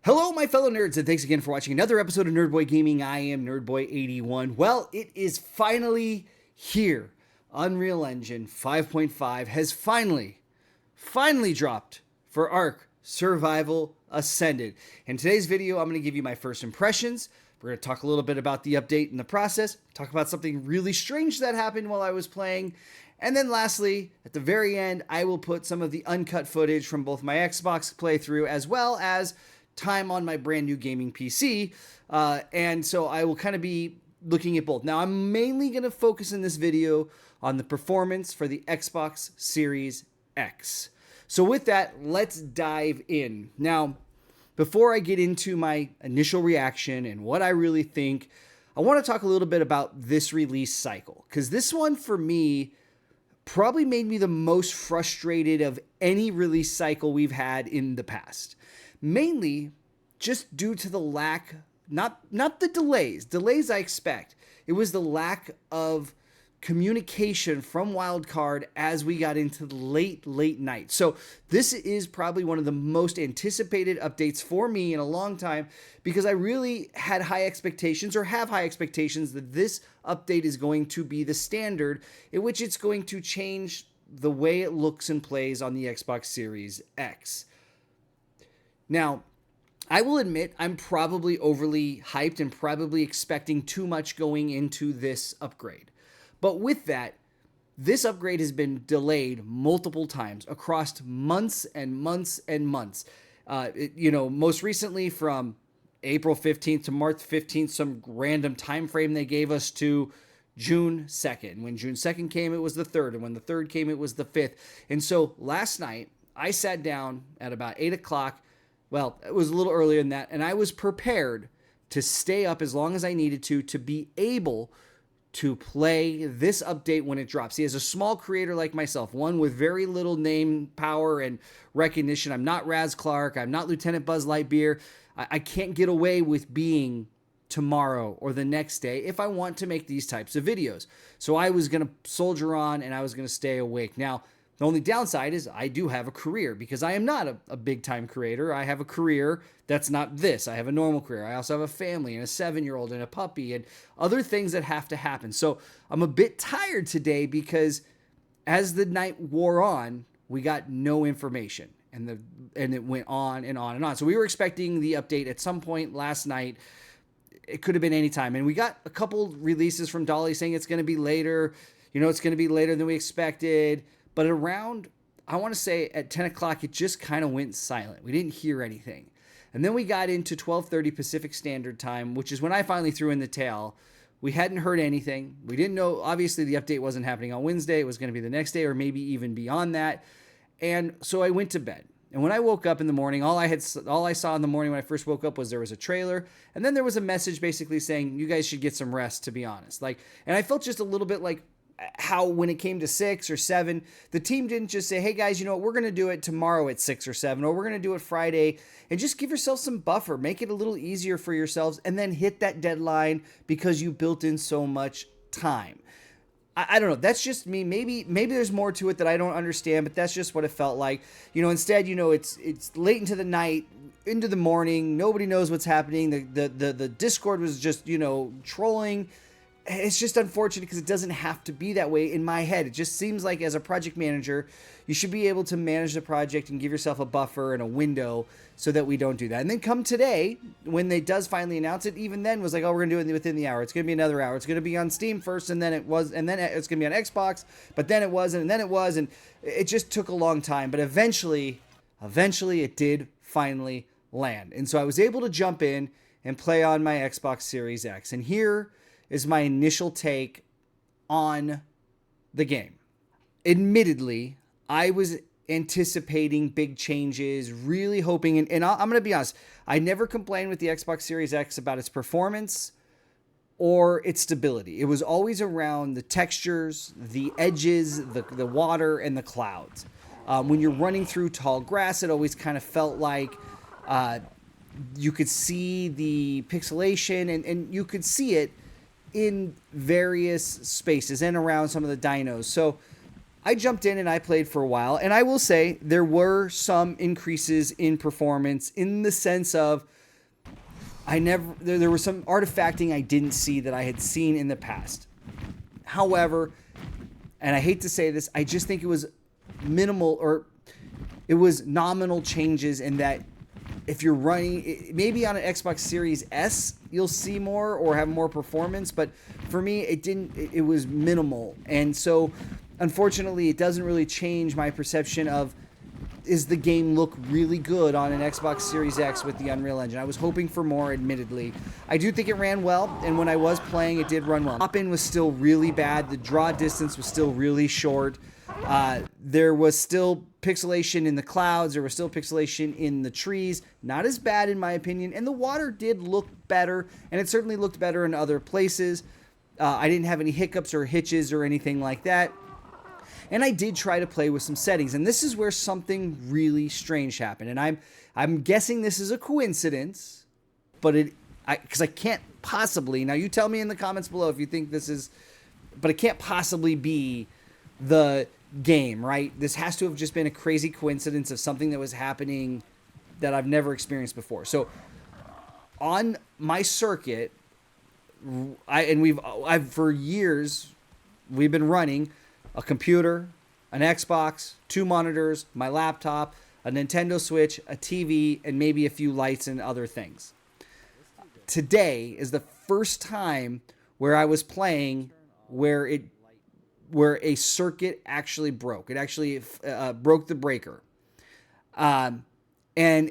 Hello, my fellow nerds, and thanks again for watching another episode of Nerdboy Gaming. I am Nerdboy81. Well, it is finally here. Unreal Engine 5.5 has finally dropped for Ark Survival Ascended. In today's video, I'm going to give you my first impressions. We're going to talk a little bit about the update and the process, talk about something really strange that happened while I was playing, and then lastly, at the very end, I will put some of the uncut footage from both my Xbox playthrough as well as time on my brand new gaming PC. And so I will kind of be looking at both. Now, I'm mainly going to focus in this video on the performance for the Xbox Series X. So with that, let's dive in. Now, before I get into my initial reaction and what I really think, I want to talk a little bit about this release cycle, because this one for me probably made me the most frustrated of any release cycle we've had in the past. Mainly just due to the lack, not the delays I expect. It was the lack of communication from Wildcard as we got into the late night. So this is probably one of the most anticipated updates for me in a long time, because I really had high expectations, or have high expectations, that this update is going to be the standard in which it's going to change the way it looks and plays on the Xbox Series X. Now, I will admit I'm probably overly hyped and probably expecting too much going into this upgrade. But with that, this upgrade has been delayed multiple times across months and months and months. Most recently from April 15th to March 15th, some random time frame they gave us, to June 2nd. When June 2nd came, it was the 3rd. And when the 3rd came, it was the 5th. And so last night, I sat down at about 8 o'clock. Well, it was a little earlier than that, and I was prepared to stay up as long as I needed to be able to play this update when it drops. See, as a small creator like myself, one with very little name power and recognition, I'm not Raz Clark, I'm not Lieutenant Buzz Lightyear, I can't get away with being tomorrow or the next day if I want to make these types of videos. So I was going to soldier on, and I was going to stay awake. Now, the only downside is I do have a career, because I am not a big-time creator. I have a career that's not this. I have a normal career. I also have a family and a 7-year-old and a puppy and other things that have to happen. So I'm a bit tired today, because as the night wore on, we got no information, and it went on and on and on. So we were expecting the update at some point last night. It could have been any time. And we got a couple releases from Dolly saying it's going to be later. It's going to be later than we expected. But around, I want to say at 10 o'clock, it just kind of went silent. We didn't hear anything. And then we got into 12:30 Pacific Standard Time, which is when I finally threw in the towel. We hadn't heard anything. We didn't know, obviously the update wasn't happening on Wednesday. It was going to be the next day, or maybe even beyond that. And so I went to bed. And when I woke up in the morning, all I saw in the morning when I first woke up was there was a trailer. And then there was a message basically saying, you guys should get some rest, to be honest. And I felt just a little bit like how when it came to 6 or 7, the team didn't just say, hey guys, we're going to do it tomorrow at 6 or 7, or we're going to do it Friday, and just give yourself some buffer, make it a little easier for yourselves, and then hit that deadline because you built in so much time. I don't know. That's just me. Maybe there's more to it that I don't understand, but that's just what it felt like. Instead, it's late into the night, into the morning. Nobody knows what's happening. The Discord was just, trolling. It's just unfortunate, because it doesn't have to be that way in my head. It just seems like as a project manager, you should be able to manage the project and give yourself a buffer and a window so that we don't do that. And then come today, when they does finally announce it, even then was like, oh, we're going to do it within the hour. It's going to be another hour. It's going to be on Steam first, and then it was, and then it's going to be on Xbox, but then it wasn't, and then it was, and it just took a long time. But eventually it did finally land. And so I was able to jump in and play on my Xbox Series X. And here is my initial take on the game. Admittedly, I was anticipating big changes, really hoping, and I'm going to be honest, I never complained with the Xbox Series X about its performance or its stability. It was always around the textures, the edges, the water, and the clouds. When you're running through tall grass, it always kind of felt like you could see the pixelation, and you could see it in various spaces and around some of the dinos. So I jumped in and I played for a while, and I will say there were some increases in performance in the sense of there was some artifacting I didn't see that I had seen in the past. However, and I hate to say this, I just think it was minimal, or it was nominal changes in that if you're running, maybe on an Xbox Series S, you'll see more or have more performance, but for me, it was minimal. And so, unfortunately, it doesn't really change my perception of, is the game look really good on an Xbox Series X with the Unreal Engine? I was hoping for more, admittedly. I do think it ran well, and when I was playing, it did run well. Pop-in was still really bad. The draw distance was still really short. There was still pixelation in the clouds. There was still pixelation in the trees. Not as bad, in my opinion. And the water did look better, and it certainly looked better in other places. I didn't have any hiccups or hitches or anything like that. And I did try to play with some settings, and this is where something really strange happened. And I'm guessing this is a coincidence, but because I can't possibly. Now you tell me in the comments below if you think this is, but it can't possibly be the game, right? This has to have just been a crazy coincidence of something that was happening that I've never experienced before. So on my circuit, I've for years we've been running a computer, an Xbox, 2 monitors, my laptop, a Nintendo Switch, a TV, and maybe a few lights and other things. Today is the first time where I was playing where a circuit actually broke. It actually broke the breaker. And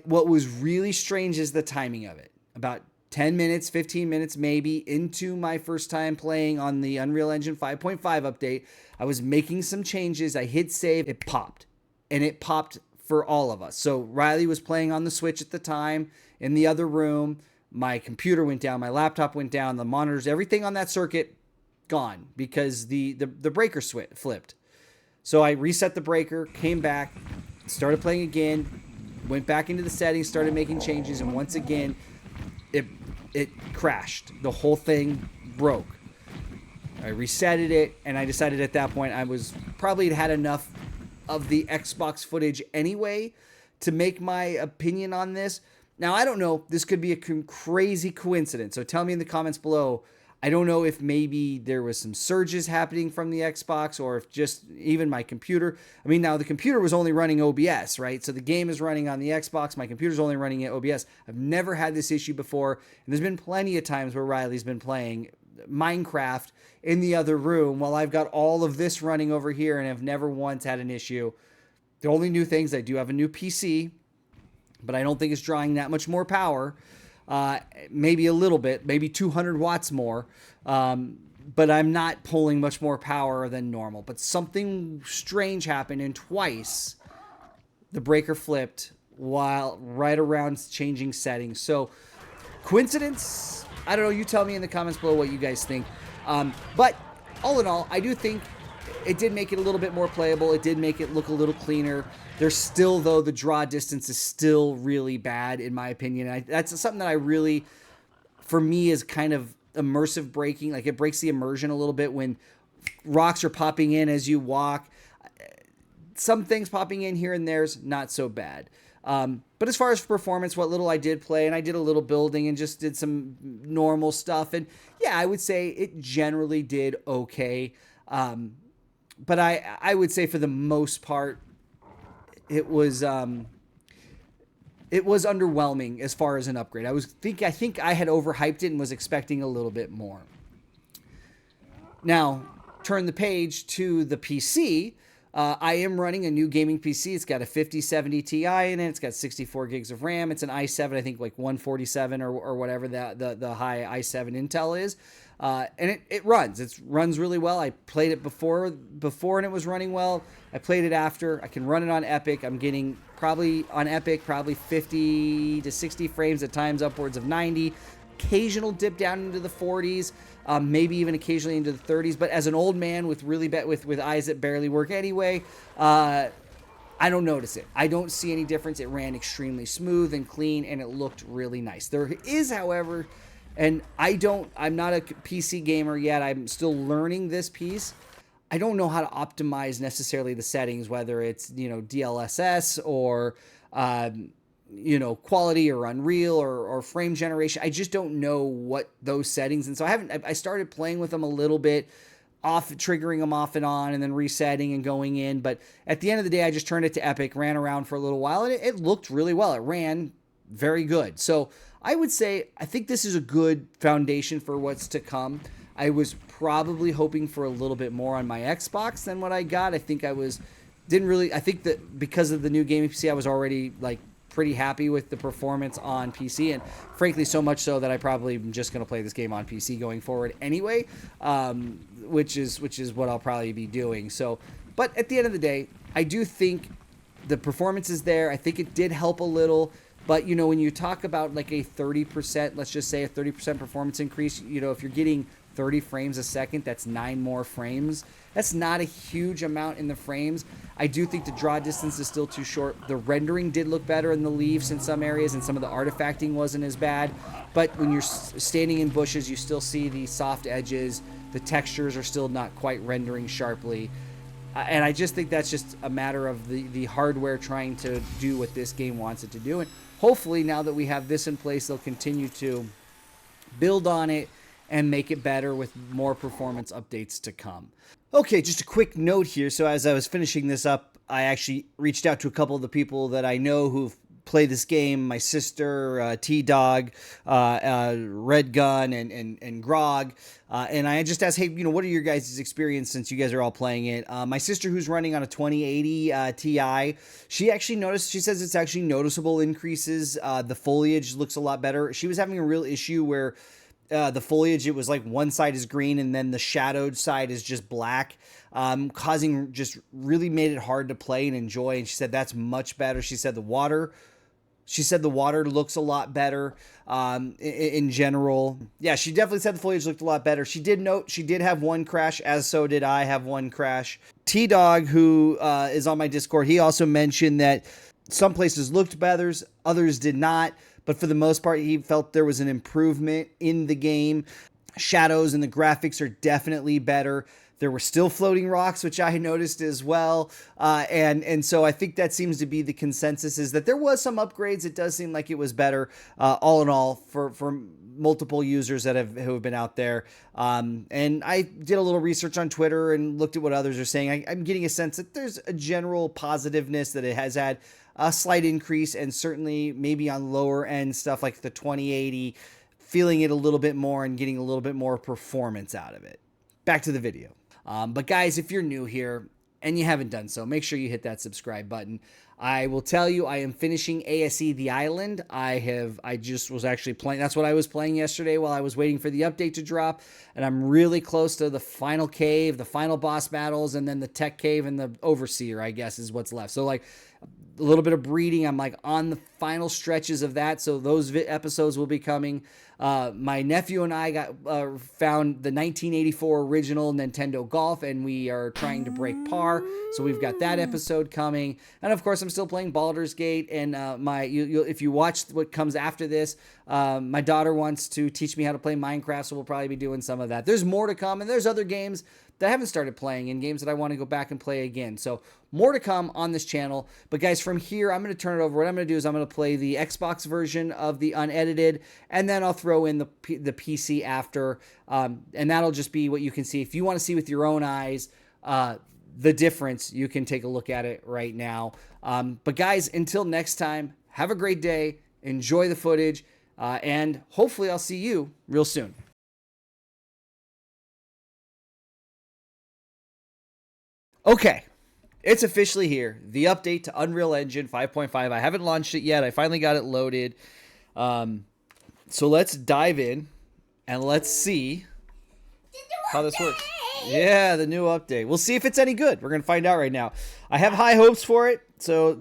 what was really strange is the timing of it. About 10 minutes, 15 minutes maybe into my first time playing on the Unreal Engine 5.5 update, I was making some changes. I hit save. It popped. And it popped for all of us. So Riley was playing on the Switch at the time in the other room. My computer went down. My laptop went down. The monitors, everything on that circuit gone because the breaker flipped. So I reset the breaker, came back, started playing again, went back into the settings, started making changes, and once again, it crashed. The whole thing broke. I resetted it, and I decided at that point I was probably had enough of the Xbox footage anyway to make my opinion on this. Now, I don't know. This could be a crazy coincidence. So tell me in the comments below. I don't know if maybe there was some surges happening from the Xbox or if just even my computer. I mean, now the computer was only running OBS, right? So the game is running on the Xbox. My computer's only running at OBS. I've never had this issue before. And there's been plenty of times where Riley's been playing Minecraft in the other room while I've got all of this running over here and have never once had an issue. The only new things, I do have a new PC, but I don't think it's drawing that much more power. Maybe a little bit, maybe 200 watts more. But I'm not pulling much more power than normal. But something strange happened, and twice the breaker flipped while right around changing settings. So coincidence? I don't know. You tell me in the comments below what you guys think. But all in all, I do think it did make it a little bit more playable. It did make it look a little cleaner. There's still, though, the draw distance is still really bad, in my opinion. That's something that I really, for me, is kind of immersive breaking. Like, it breaks the immersion a little bit when rocks are popping in as you walk. Some things popping in here and there's not so bad. But as far as performance, what little I did play, and I did a little building and just did some normal stuff. And, yeah, I would say it generally did okay. But I would say for the most part, it was underwhelming as far as an upgrade. I think I had overhyped it and was expecting a little bit more. Now, turn the page to the PC. I am running a new gaming PC. It's got a 5070 Ti in it. It's got 64 gigs of RAM. It's an i7, I think like 147 or whatever the high i7 Intel is. And it runs. It runs really well. I played it before and it was running well. I played it after. I can run it on Epic. I'm getting probably 50 to 60 frames, at times upwards of 90. Occasional dip down into the 40s, maybe even occasionally into the 30s. But as an old man with really with eyes that barely work anyway, I don't notice it. I don't see any difference. It ran extremely smooth and clean, and it looked really nice. There is, however, and I'm not a PC gamer yet. I'm still learning this piece. I don't know how to optimize necessarily the settings, whether it's, DLSS or, quality or Unreal or frame generation. I just don't know what those settings. And so I started playing with them a little bit, triggering them off and on, and then resetting and going in. But at the end of the day, I just turned it to Epic, ran around for a little while, and it looked really well. It ran very good. So I would say, I think this is a good foundation for what's to come. I was probably hoping for a little bit more on my Xbox than what I got. I think I think that because of the new gaming PC, I was already like pretty happy with the performance on PC, and frankly, so much so that I probably am just going to play this game on PC going forward anyway, which is what I'll probably be doing. So, but at the end of the day, I do think the performance is there. I think it did help a little. But, when you talk about like a 30%, let's just say a 30% performance increase, if you're getting 30 frames a second, that's 9 more frames. That's not a huge amount in the frames. I do think the draw distance is still too short. The rendering did look better in the leaves in some areas, and some of the artifacting wasn't as bad. But when you're standing in bushes, you still see the soft edges. The textures are still not quite rendering sharply. And I just think that's just a matter of the hardware trying to do what this game wants it to do. And hopefully, now that we have this in place, they'll continue to build on it and make it better with more performance updates to come. Okay, just a quick note here. So as I was finishing this up, I actually reached out to a couple of the people that I know who've played this game. My sister, T-Dog, Red Gun, and Grog. And I just asked, hey, what are your guys' experience since you guys are all playing it? My sister, who's running on a 2080 Ti, she says it's actually noticeable increases. The foliage looks a lot better. She was having a real issue where the foliage, it was like one side is green and then the shadowed side is just black, causing just really made it hard to play and enjoy. And she said that's much better. She said the water looks a lot better in general. Yeah, she definitely said the foliage looked a lot better. She did note she did have one crash, as so did I have one crash. T-Dog, who is on my Discord, he also mentioned that some places looked better, others did not. But for the most part, he felt there was an improvement in the game. Shadows and the graphics are definitely better. There were still floating rocks, which I noticed as well. And so I think that seems to be the consensus, is that there was some upgrades. It does seem like it was better all in all for multiple users who have been out there. And I did a little research on Twitter and looked at what others are saying. I'm getting a sense that there's a general positiveness, that it has had a slight increase, and certainly maybe on lower end stuff like the 2080, feeling it a little bit more and getting a little bit more performance out of it. Back to the video. But guys, if you're new here and you haven't done so, make sure you hit that subscribe button. I will tell you, I am finishing ASA The Island. I just was actually playing. That's what I was playing yesterday while I was waiting for the update to drop. And I'm really close to the final cave, the final boss battles, and then the tech cave and the overseer, I guess, is what's left. So like a little bit of breeding. I'm like on the final stretches of that. So those episodes will be coming. My nephew and I found the 1984 original Nintendo Golf, and we are trying to break par. So we've got that episode coming. And of course, I'm still playing Baldur's Gate. And if you watch what comes after this, my daughter wants to teach me how to play Minecraft, so we'll probably be doing some of that. There's more to come, and there's other games that I haven't started playing, and games that I want to go back and play again. So more to come on this channel. But guys, from here, I'm going to turn it over. What I'm going to do is I'm going to play the Xbox version of the unedited, and then I'll throw in the PC after. And that'll just be what you can see. If you want to see with your own eyes the difference, you can take a look at it right now. But guys, until next time, have a great day. Enjoy the footage. And hopefully I'll see you real soon. Okay, it's officially here. The update to Unreal Engine 5.5. I haven't launched it yet. I finally got it loaded. So let's dive in and let's see how this works. Yeah, the new update. We'll see if it's any good. We're going to find out right now. I have high hopes for it. So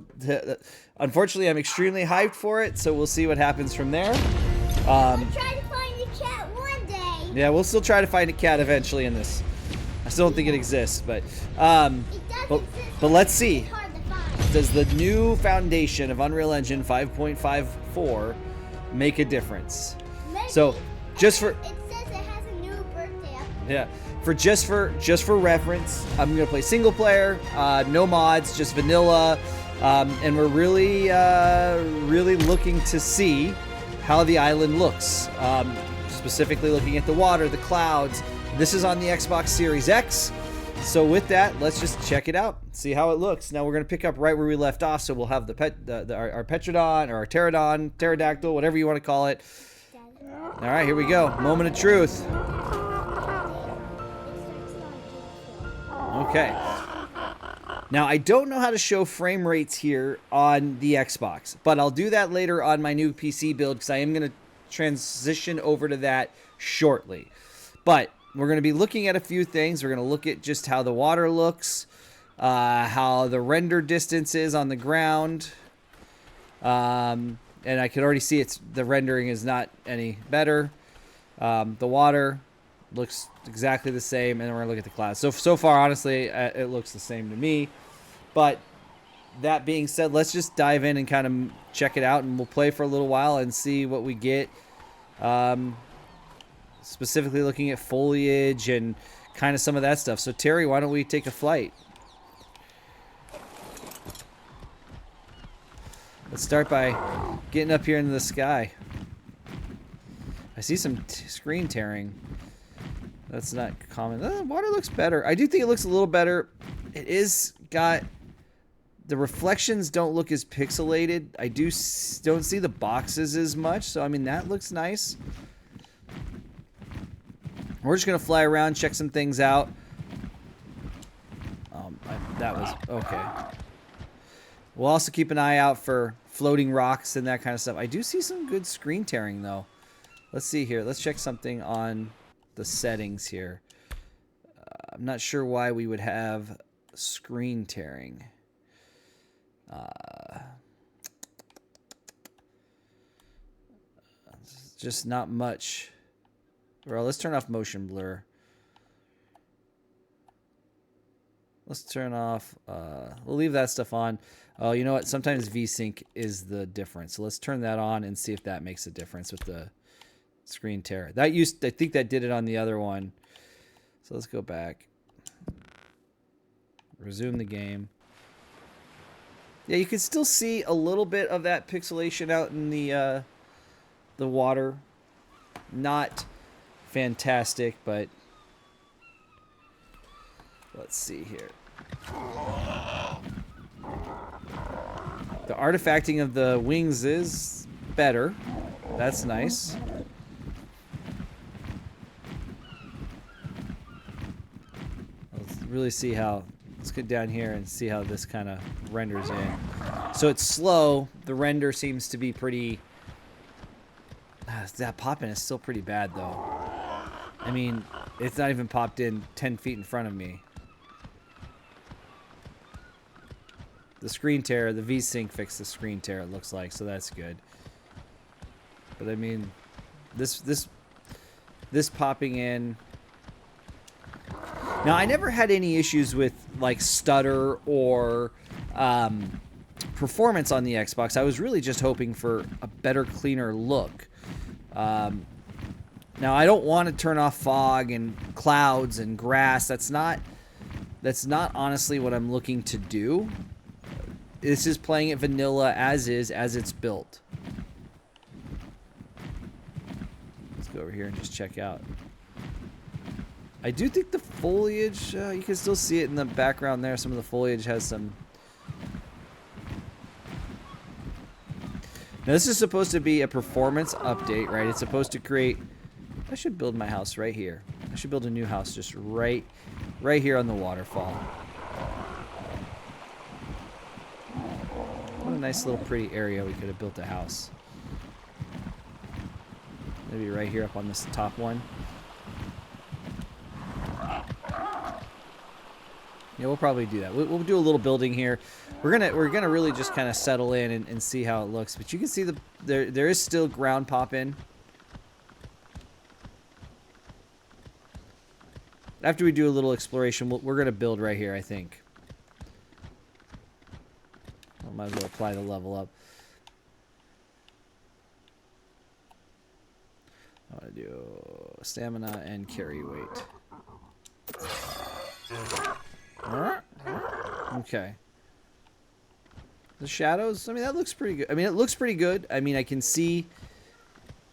unfortunately, I'm extremely hyped for it. So we'll see what happens from there. We'll try to find a cat one day. Yeah, we'll still try to find a cat eventually in this. I still don't think it exists, but let's see. Does the new foundation of Unreal Engine 5.54 make a difference? Maybe. So, just for it says it has a new birthday. yeah, just for reference, I'm gonna play single player, no mods, just vanilla, and we're really looking to see how the island looks. Specifically looking at the water, the clouds. This is on the Xbox Series X. So with that, let's just check it out, see how it looks. Now we're gonna pick up right where we left off. So we'll have our Petrodon or our pterodactyl, whatever you want to call it. All right, here we go. Moment of truth. Okay. Now, I don't know how to show frame rates here on the Xbox, but I'll do that later on my new PC build because I am going to transition over to that shortly. But we're going to be looking at a few things. We're going to look at just how the water looks, how the render distance is on the ground. And I can already see the rendering is not any better. The water looks exactly the same, and then we're gonna look at the clouds. So far, honestly, it looks the same to me. But that being said, let's just dive in and kind of check it out, and we'll play for a little while and see what we get. Specifically looking at foliage and kind of some of that stuff. So Terry, why don't we take a flight? Let's start by getting up here into the sky. I see some screen tearing. That's not common. Water looks better. I do think it looks a little better. It is got... The reflections don't look as pixelated. I don't see the boxes as much. So, I mean, that looks nice. We're just going to fly around, check some things out. That was... Okay. We'll also keep an eye out for floating rocks and that kind of stuff. I do see some good screen tearing, though. Let's see here. Let's check something on the settings here. I'm not sure why we would have screen tearing. Just not much. Well, let's turn off motion blur. Let's turn off... we'll leave that stuff on. Oh, you know what? Sometimes VSync is the difference. So let's turn that on and see if that makes a difference with the screen tear. I think that did it on the other one. So let's go back. Resume the game. Yeah, you can still see a little bit of that pixelation out in the water. Not fantastic, but let's see here. The artifacting of the wings is better. That's nice. Let's really see how... Let's get down here and see how this kind of renders in. So it's slow. The render seems to be pretty... that pop-in is still pretty bad, though. I mean, it's not even popped in 10 feet in front of me. The screen tear, the VSync fixed the screen tear, it looks like, so that's good. But I mean, this popping in... Now, I never had any issues with, like, stutter or performance on the Xbox. I was really just hoping for a better, cleaner look. Now, I don't want to turn off fog and clouds and grass. That's not honestly what I'm looking to do. This is playing it vanilla as it's built. Let's go over here and just check out. I do think the foliage, you can still see it in the background there. Some of the foliage has some... Now, this is supposed to be a performance update, right? It's supposed to create... I should build my house right here. I should build a new house just right here on the waterfall. What a nice little pretty area we could have built a house. Maybe right here up on this top one. Yeah, we'll probably do that. We'll do a little building here. We're gonna really just kind of settle in and see how it looks. But you can see there is still ground pop in. After we do a little exploration, we're gonna build right here, I think. I might as well apply the level up. I want to do stamina and carry weight. Okay. The shadows, I mean, that looks pretty good. I mean, it looks pretty good. I mean, I can see,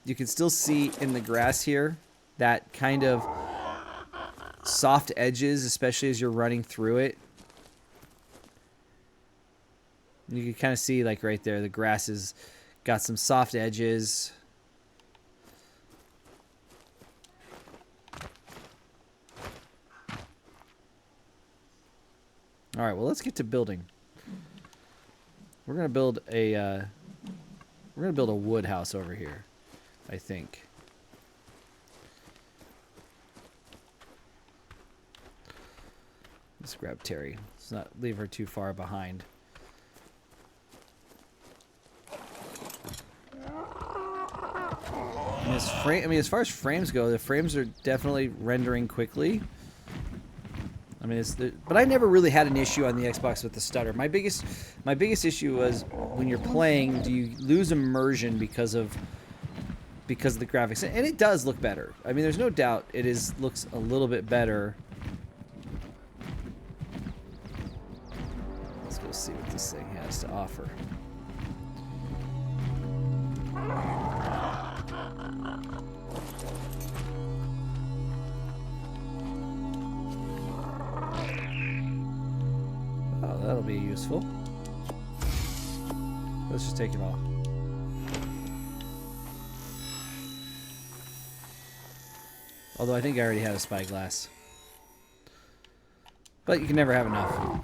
you can still see in the grass here that kind of soft edges, especially as you're running through it. You can kind of see, like, right there, the grass has got some soft edges. All right, well, let's get to building. We're gonna build a wood house over here, I think. Let's grab Terry. Let's not leave her too far behind. And as far as frames go, the frames are definitely rendering quickly. I mean, but I never really had an issue on the Xbox with the stutter. My biggest issue was when you're playing, do you lose immersion because of the graphics? And it does look better. I mean, there's no doubt looks a little bit better. Let's go see what this thing has to offer. That'll be useful. Let's just take it all. Although I think I already had a spyglass. But you can never have enough.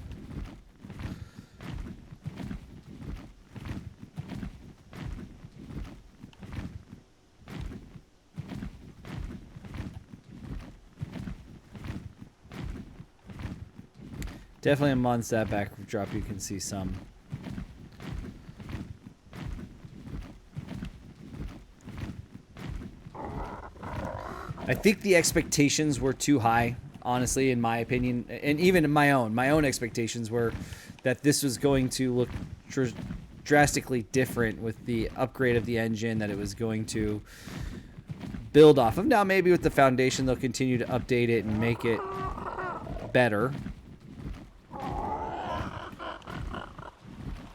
Definitely amongst that backdrop, you can see some. I think the expectations were too high, honestly, in my opinion, and even in my own expectations were that this was going to look drastically different with the upgrade of the engine, that it was going to build off of. Now, maybe with the foundation, they'll continue to update it and make it better.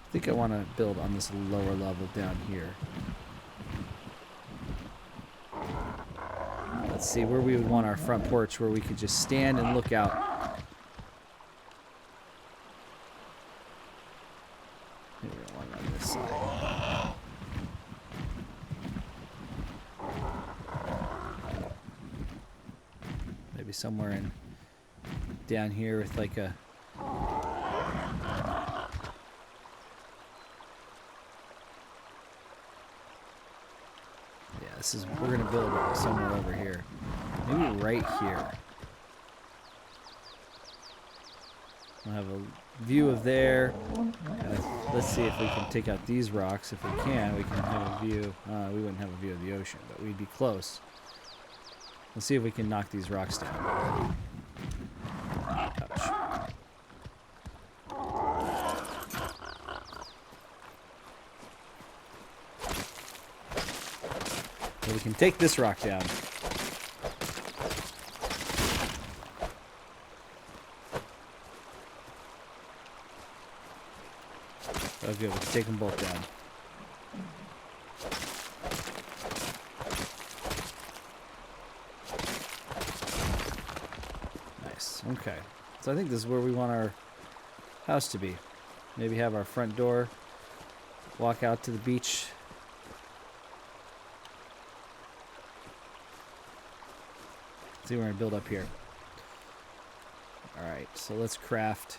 I think I want to build on this lower level down here. Let's see where we would want our front porch, where we could just stand and look out. Maybe I want it on this side. Maybe somewhere in down here with like a... we're gonna build it somewhere over here. Maybe right here. We'll have a view of there. Let's see if we can take out these rocks. If we can, we can have a view. We wouldn't have a view of the ocean, but we'd be close. Let's see if we can knock these rocks down. Ouch. So we can take this rock down. Okay, we can take them both down. Nice. Okay. So I think this is where we want our house to be. Maybe have our front door, walk out to the beach. See, we're gonna build up here. All right, so let's craft.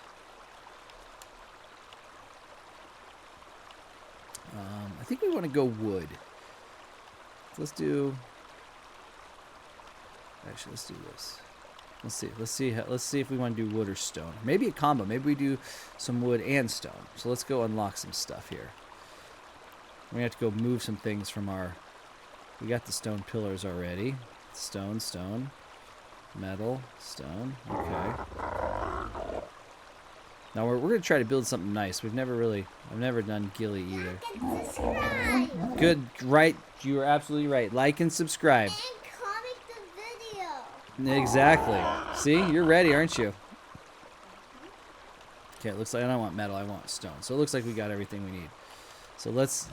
I think we want to go wood. Let's do. Actually, let's do this. Let's see if we want to do wood or stone. Maybe a combo. Maybe we do some wood and stone. So let's go unlock some stuff here. We're gonna have to go move some things from our. We got the stone pillars already. Stone, stone. Metal, stone, okay. Now we're gonna try to build something nice. I've never done ghillie either. Good, right, you are absolutely right. Like and subscribe. And comment the video. Exactly. See, you're ready, aren't you? Okay, it looks like I don't want metal, I want stone. So it looks like we got everything we need. So let's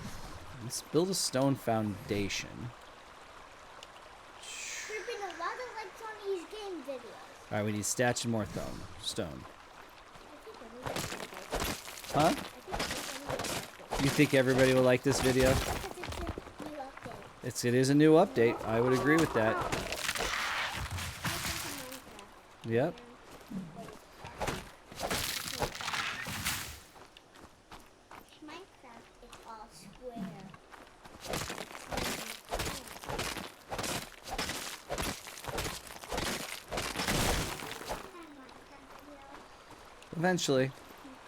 build a stone foundation. There's been a lot of likes on these game videos. Alright, we need statch and more stone. I think everybody will like this. Huh? I think everybody will like this. You think everybody will like this video? Because it's a new update. It is a new update. I would agree with that. Yep. Minecraft is all square. Eventually.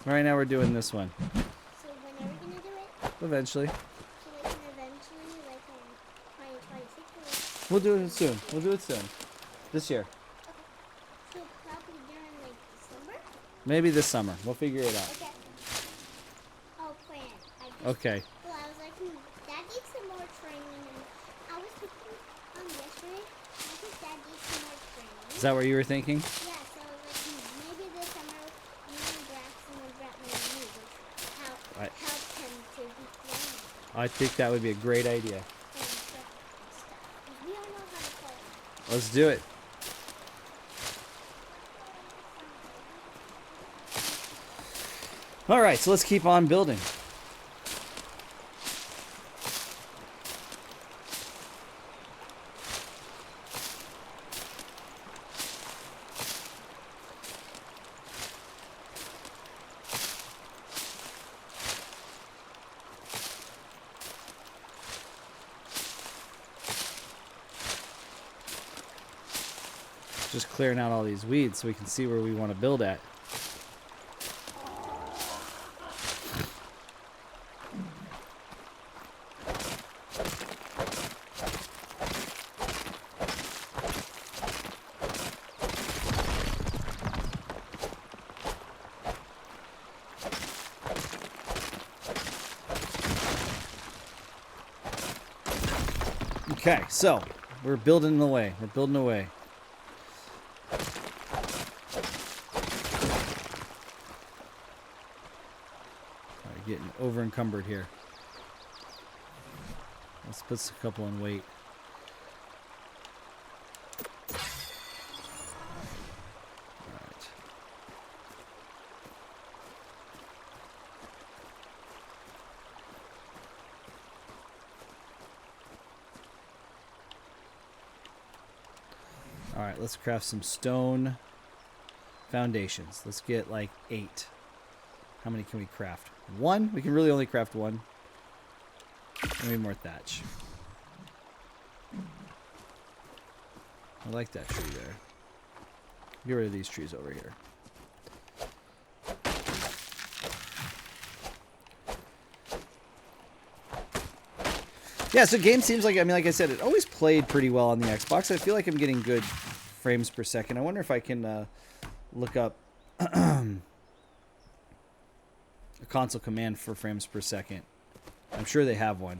Right now we're doing this one. So when are we gonna do it? Eventually. So like eventually, like in 2026 or We'll do it soon. We'll do it soon. This year. so probably during like December? Maybe this summer. We'll figure it out. Okay. Oh, plan. Okay. Well, I was like, Dad needs some more training, and I was thinking yesterday, I think Dad needs some more training. Is that what you were thinking? Yeah, so like maybe this summer, me and Braxton and Bratman and me will help him to be training I think that would be a great idea. and stuff. 'Cause we don't know how to play. Let's do it. All right, so let's keep on building. Just clearing out all these weeds so we can see where we want to build at. Okay, so we're building away. We're building away. Getting over encumbered here. Let's put a couple in weight. Alright. Alright, let's craft some stone foundations. Let's get like 8. How many can we craft? 1? We can really only craft 1. Maybe more thatch. I like that tree there. Get rid of these trees over here. Yeah, so game seems like, I mean, like I said, it always played pretty well on the Xbox. I feel like I'm getting good frames per second. I wonder if I can look up a console command for frames per second. I'm sure they have one.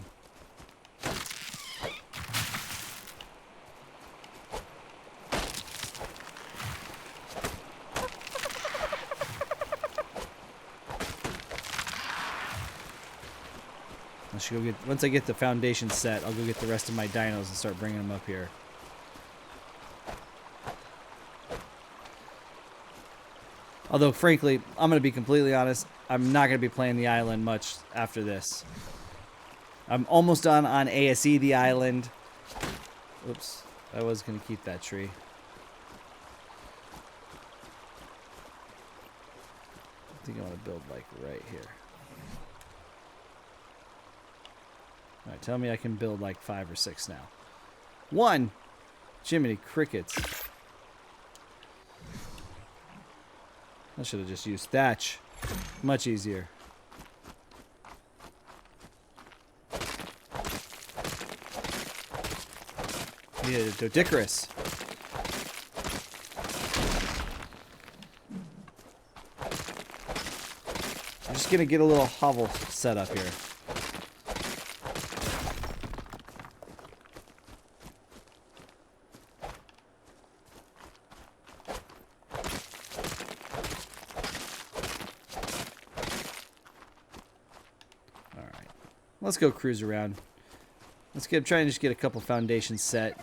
I should go get, once I get the foundation set, I'll go get the rest of my dinos and start bringing them up here. Although, frankly, I'm going to be completely honest, I'm not going to be playing the island much after this. I'm almost done on ASE the island. Oops, I was going to keep that tree. I think I want to build, like, right here. Alright, tell me I can build, like, 5 or 6 now. 1! Jiminy crickets. I should have just used thatch. Much easier. Needed a Dodicarus. I'm just gonna get a little hovel set up here. let's go cruise around. Let's get try and just get a couple foundations set.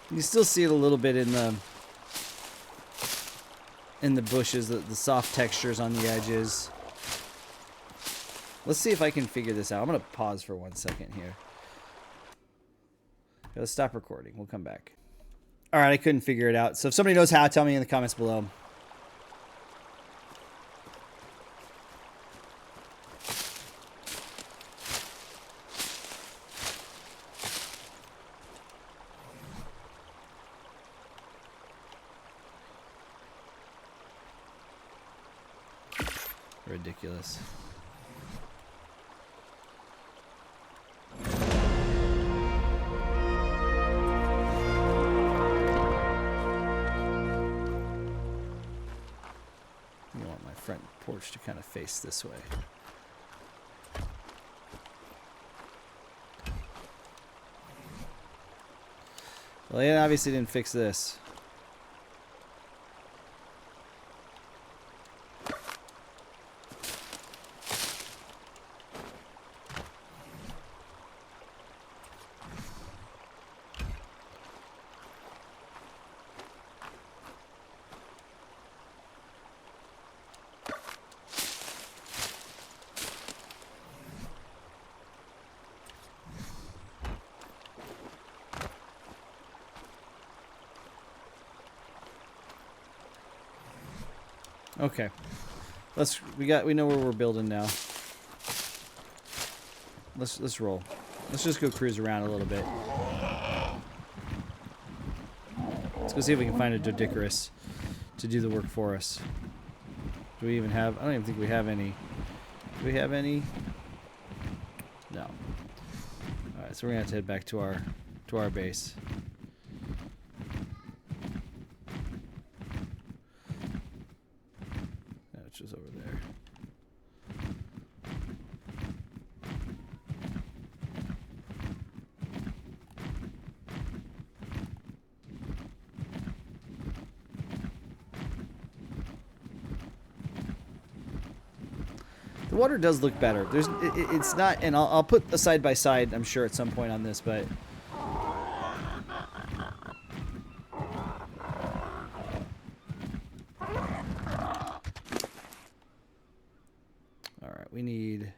You still see it a little bit in the bushes, the soft textures on the edges. Let's see if I can figure this out. I'm going to pause for 1 second here. Okay, let's stop recording. We'll come back. All right, I couldn't figure it out. So if somebody knows how, tell me in the comments below. Ridiculous. I want my front porch to kind of face this way. Well, it obviously didn't fix this. Okay, we know where we're building now. Let's roll. Let's just go cruise around a little bit. Let's go see if we can find a Dodicarus to do the work for us. Do we even have? I don't even think we have any. Do we have any? No. All right, so we're gonna have to head back to our base. Is over there. The water does look better. It's not, and I'll put a side by side, I'm sure, at some point on this, but we need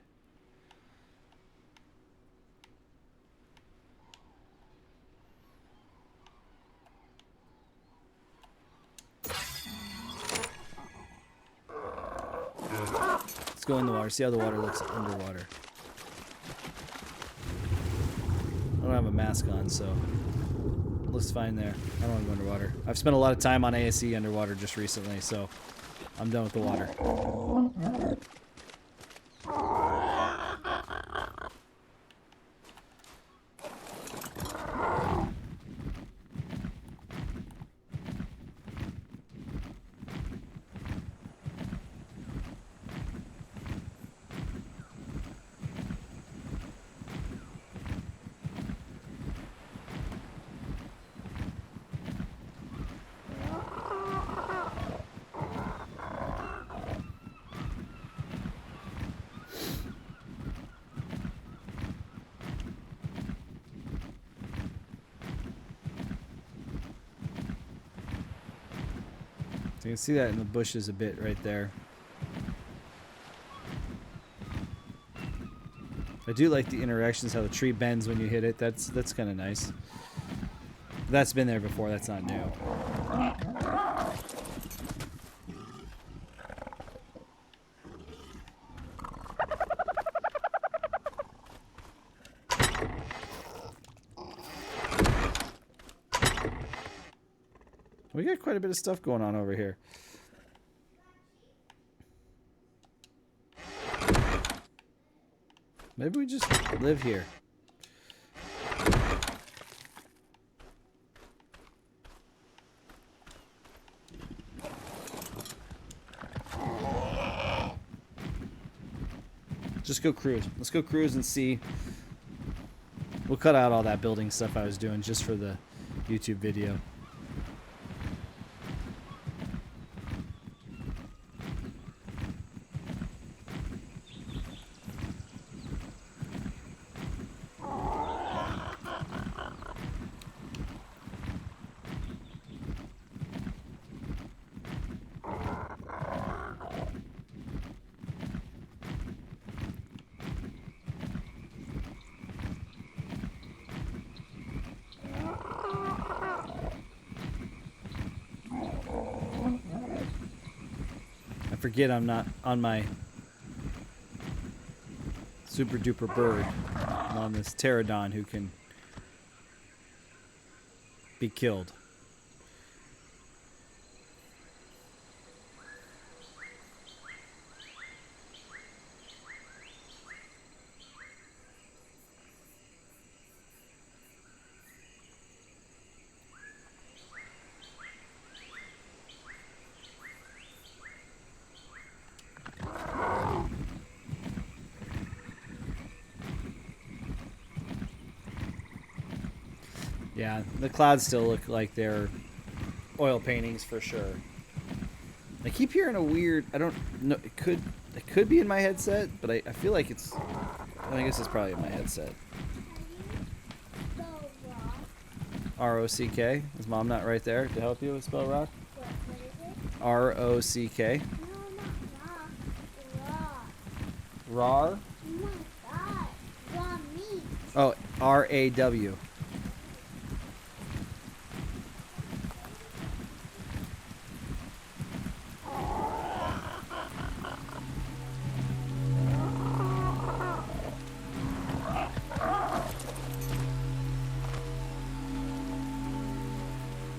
let's go in the water, see how the water looks underwater. I don't have a mask on, so it looks fine there. I don't want to go underwater. I've spent a lot of time on ASA underwater just recently, so I'm done with the water. So you can see that in the bushes a bit right there. I do like the interactions, how the tree bends when you hit it. That's kind of nice. That's been there before. That's not new. We got quite a bit of stuff going on over here. Maybe we just live here. Just go cruise. Let's go cruise and see We'll cut out all that building stuff I was doing just for the YouTube video. I forget I'm not on my super duper bird. I'm on this pterodon who can be killed. Yeah, the clouds still look like they're oil paintings for sure. I keep hearing a weird, I don't know, it could be in my headset, but I feel like it's, I guess it's probably in my headset. R-O-C-K. Is Mom not right there to help you with spell rock? What is it? R-O-C-K. No, not rock. Rar? Oh my god. Raw meat. Oh, R-A-W.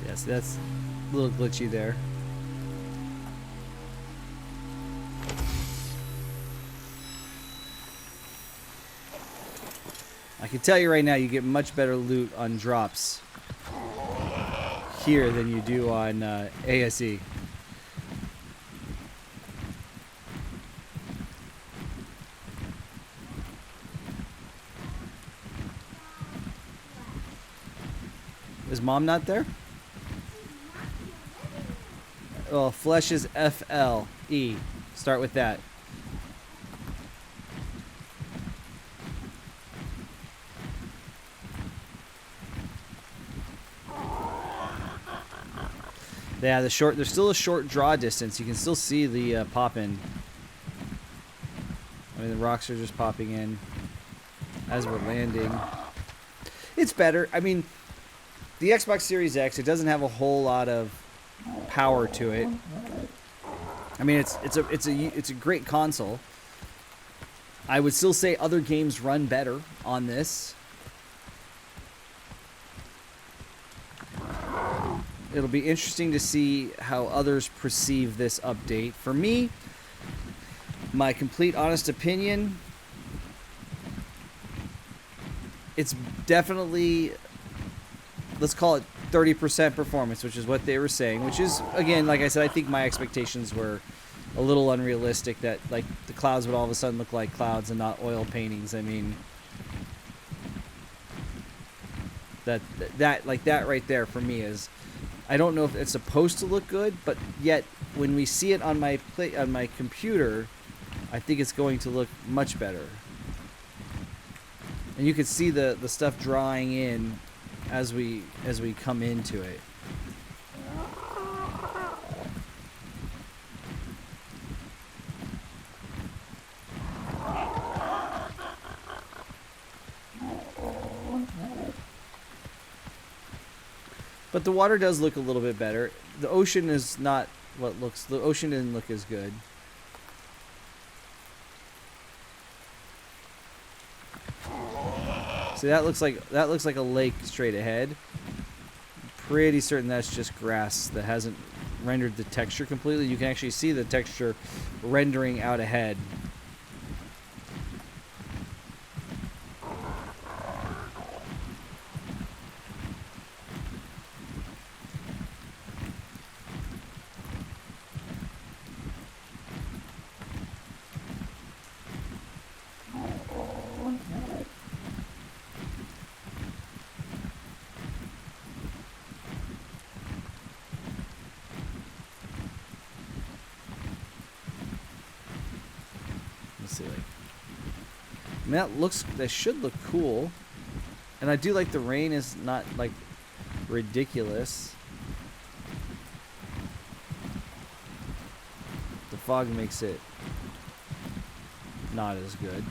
Yes, that's a little glitchy there. I can tell you right now, you get much better loot on drops here than you do on ASE. Is Mom not there? Well, flesh is F-L-E. Start with that. Yeah, there's still a short draw distance. You can still see the pop in. I mean, the rocks are just popping in as we're landing. It's better. I mean, the Xbox Series X, it doesn't have a whole lot of power to it. I mean, it's a great console. I would still say other games run better on this. It'll be interesting to see how others perceive this update. For me, my complete honest opinion, it's definitely, let's call it 30% performance, which is what they were saying, which is, again, like I said, I think my expectations were a little unrealistic, that like the clouds would all of a sudden look like clouds and not oil paintings. I mean, that right there for me is, I don't know if it's supposed to look good, but yet when we see it on my computer, I think it's going to look much better. And you can see the stuff drawing in as we come into it. But the water does look a little bit better. The ocean is not what looks, the ocean didn't look as good. See, that looks like a lake straight ahead. Pretty certain that's just grass that hasn't rendered the texture completely. You can actually see the texture rendering out ahead. mean, that should look cool. And I do like the rain is not like ridiculous. The fog makes it not as good.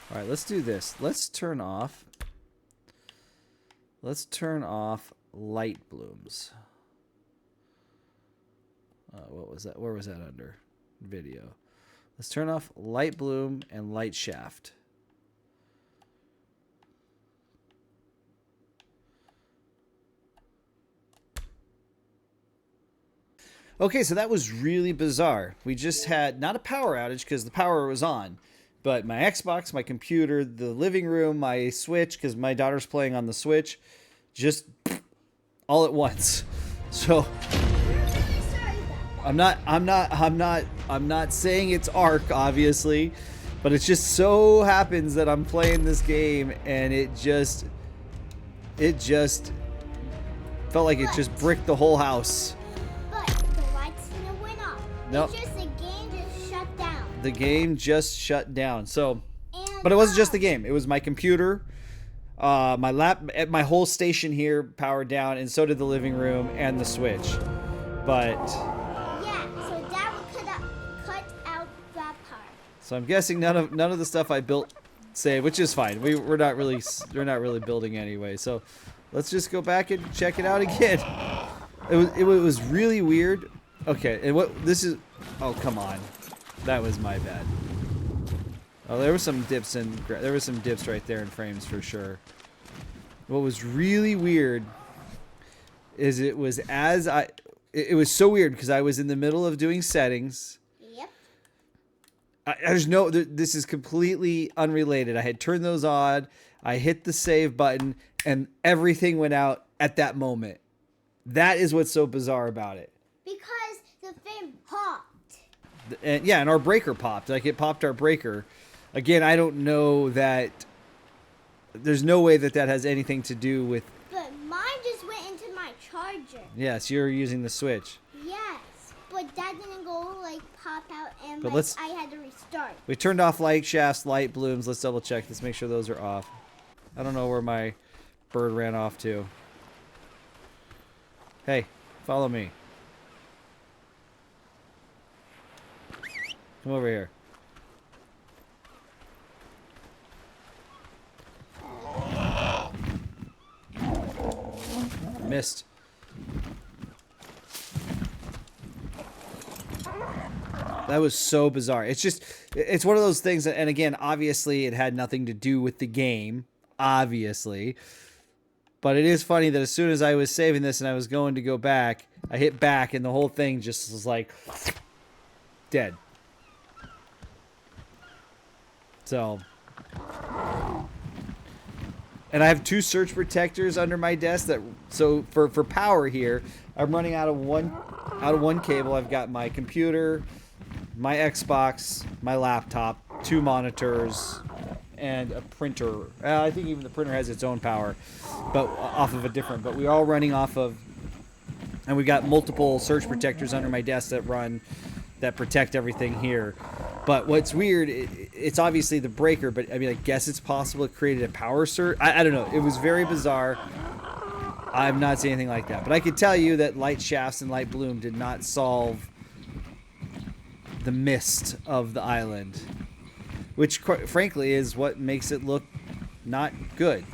All right, let's do this. Let's turn off light blooms. What was that? Where was that under? Video. Let's turn off light bloom and light shaft. Okay, so that was really bizarre. We just had not a power outage because the power was on, but my Xbox, my computer, the living room, my Switch, because my daughter's playing on the Switch, just all at once. So I'm not saying it's Ark, obviously, but it just so happens that I'm playing this game and it just felt like it just bricked the whole house. But the lights didn't went off. Nope. It's just the game just shut down. The game just shut down. So, but it wasn't just the game. It was my computer, my whole station here powered down, and so did the living room and the Switch. But so that would cut out that part. so I'm guessing none of the stuff I built saved, which is fine. We're not really building anyway. So let's just go back and check it out again. It was really weird. Okay, and what this is? Oh, come on, that was my bad. Oh, there were some dips right there in frames for sure. What was really weird is it was so weird because I was in the middle of doing settings. Yep. This is completely unrelated. I had turned those on. I hit the save button and everything went out at that moment. That is what's so bizarre about it. Because the thing popped. And our breaker popped. Like it popped our breaker. Again, I don't know that. There's no way that has anything to do with. But mine just went into my charger. Yes, you're using the Switch. Yes, but that didn't go like pop out, and But I had to restart. We turned off light shafts, light blooms. Let's double check. Let's make sure those are off. I don't know where my bird ran off to. Hey, follow me. Come over here. Missed. That was so bizarre. It's one of those things that, and again, obviously it had nothing to do with the game, obviously. But it is funny that as soon as I was saving this and I was going to go back, I hit back and the whole thing just was like dead. So, and I have 2 surge protectors under my desk so for power here, I'm running out of one cable. I've got my computer, my Xbox, my laptop, 2 monitors, and a printer. I think even the printer has its own power, but off of a different. But we're all running off of, and we got multiple surge protectors under my desk that protect everything here. But what's weird, it's obviously the breaker, but I mean, I guess it's possible it created a power surge. I don't know. It was very bizarre. I've not seen anything like that. But I could tell you that light shafts and light bloom did not solve the mist of the island, which frankly is what makes it look not good.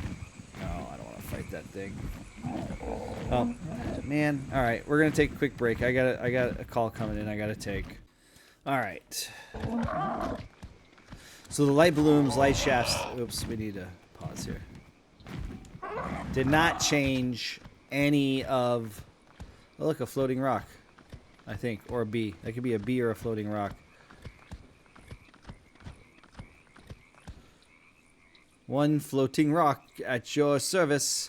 Oh, I don't want to fight that thing. Oh, man. All right, we're going to take a quick break. I got a call coming in I got to take. All right. So the light blooms, light shafts. Oops, we need to pause here. Did not change any of. Oh, look, a floating rock, I think, or a bee. That could be a bee or a floating rock. One floating rock at your service.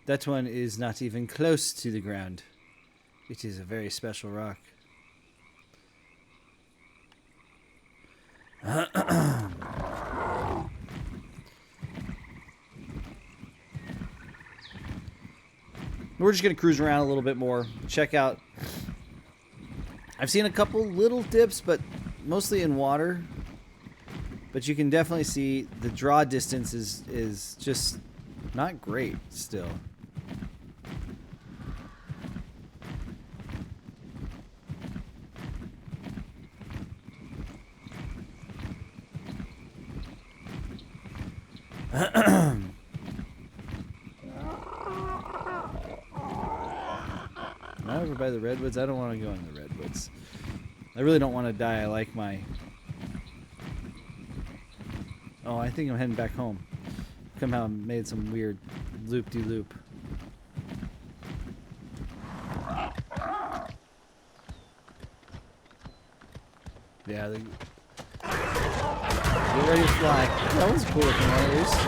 That one is not even close to the ground. It is a very special rock. We're just going to cruise around a little bit more. Check out. I've seen a couple little dips, but mostly in water. But you can definitely see the draw distance is just not great still. Not over by the redwoods. I don't want to go in the redwoods. I really don't want to die. I like my... Oh, I think I'm heading back home. Somehow made some weird loop-de-loop. Yeah, get ready to fly. That was cool looking one at least.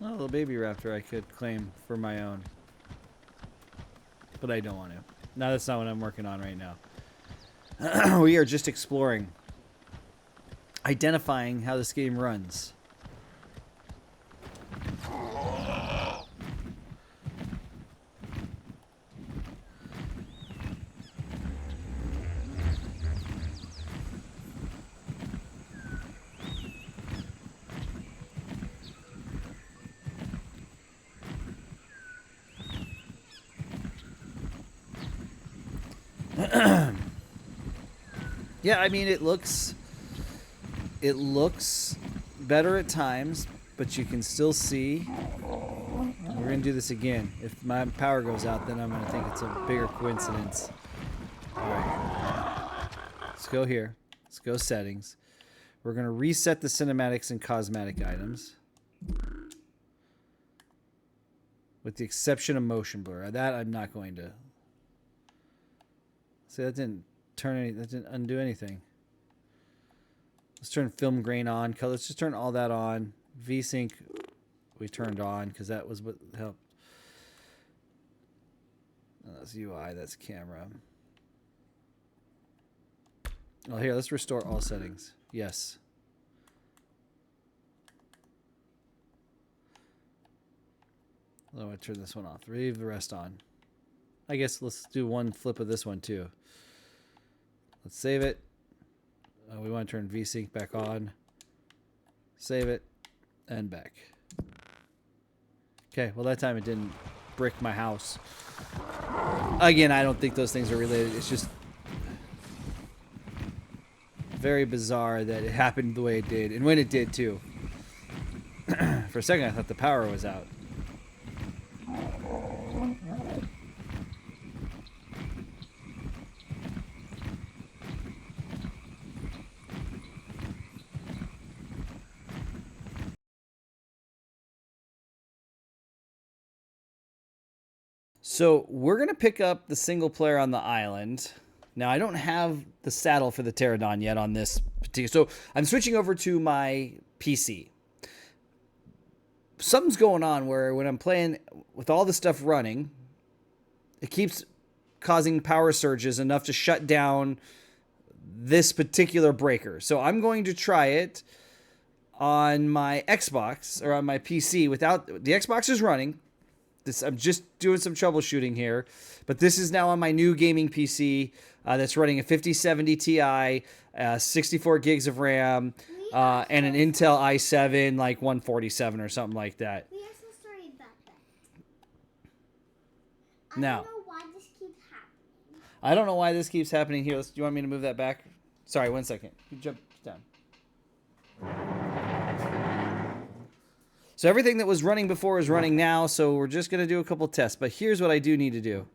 Oh, a little baby raptor I could claim for my own. But I don't want to. No, that's not what I'm working on right now. We are just exploring. Identifying how this game runs. Yeah, I mean, it looks better at times, but you can still see. We're going to do this again. If my power goes out, then I'm going to think it's a bigger coincidence. All right. Let's go here. Let's go settings. We're going to reset the cinematics and cosmetic items. With the exception of motion blur. That I'm not going to. See, that didn't undo anything. Let's turn film grain on. Let's just turn all that on. VSync we turned on because that was what helped. That's UI, that's camera. Oh, here, let's restore all settings. Yes. I'm going to turn this one off. Leave the rest on. I guess let's do one flip of this one too. Let's save it. We want to turn VSync back on. Save it. And back. Okay, well that time it didn't brick my house. Again, I don't think those things are related. It's just very bizarre that it happened the way it did. And when it did too. For a second I thought the power was out. So we're going to pick up the single player on the island. Now, I don't have the saddle for the Pterodon yet on this particular... So I'm switching over to my PC. Something's going on where when I'm playing with all the stuff running, it keeps causing power surges enough to shut down this particular breaker. So I'm going to try it on my Xbox or on my PC without... The Xbox is running. I'm just doing some troubleshooting here, but this is now on my new gaming PC that's running a 5070 Ti, 64 gigs of RAM, and an Intel i7 like 147 or something like that. We have some story about that. Now, I don't know why this keeps happening. I don't know why this keeps happening here. Do you want me to move that back? Sorry, 1 second. You jump down. So everything that was running before is running now, so we're just going to do a couple tests. But here's what I do need to do.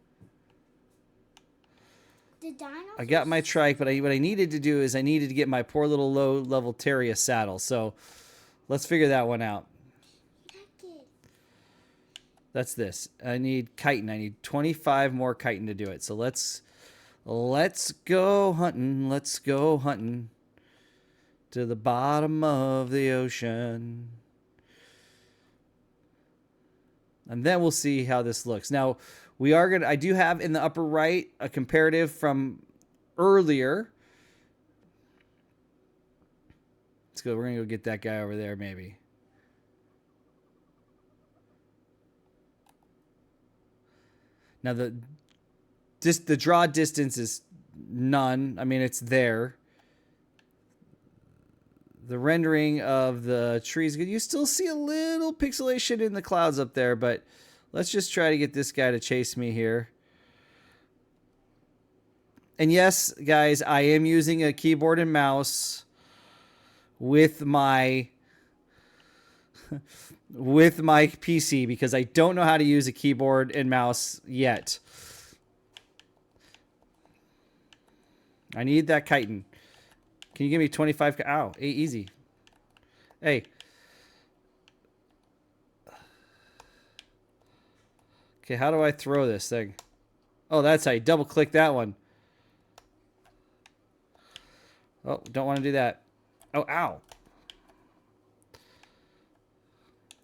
I got my trike, but what I needed to do is I needed to get my poor little low-level Terrier saddle. So let's figure that one out. That's this. I need chitin. I need 25 more chitin to do it. So let's go hunting. Let's go hunting. to the bottom of the ocean. And then we'll see how this looks. Now, I do have in the upper right a comparative from earlier. Let's go. We're going to go get that guy over there, maybe. Now, the draw distance is none. I mean, it's there. The rendering of the trees, you still see a little pixelation in the clouds up there, but let's just try to get this guy to chase me here. And yes, guys, I am using a keyboard and mouse with my PC because I don't know how to use a keyboard and mouse yet. I need that chitin. Can you give me 25? Ow, easy. Hey. Okay, how do I throw this thing? Oh, that's how you double click that one. Oh, don't want to do that. Oh, ow.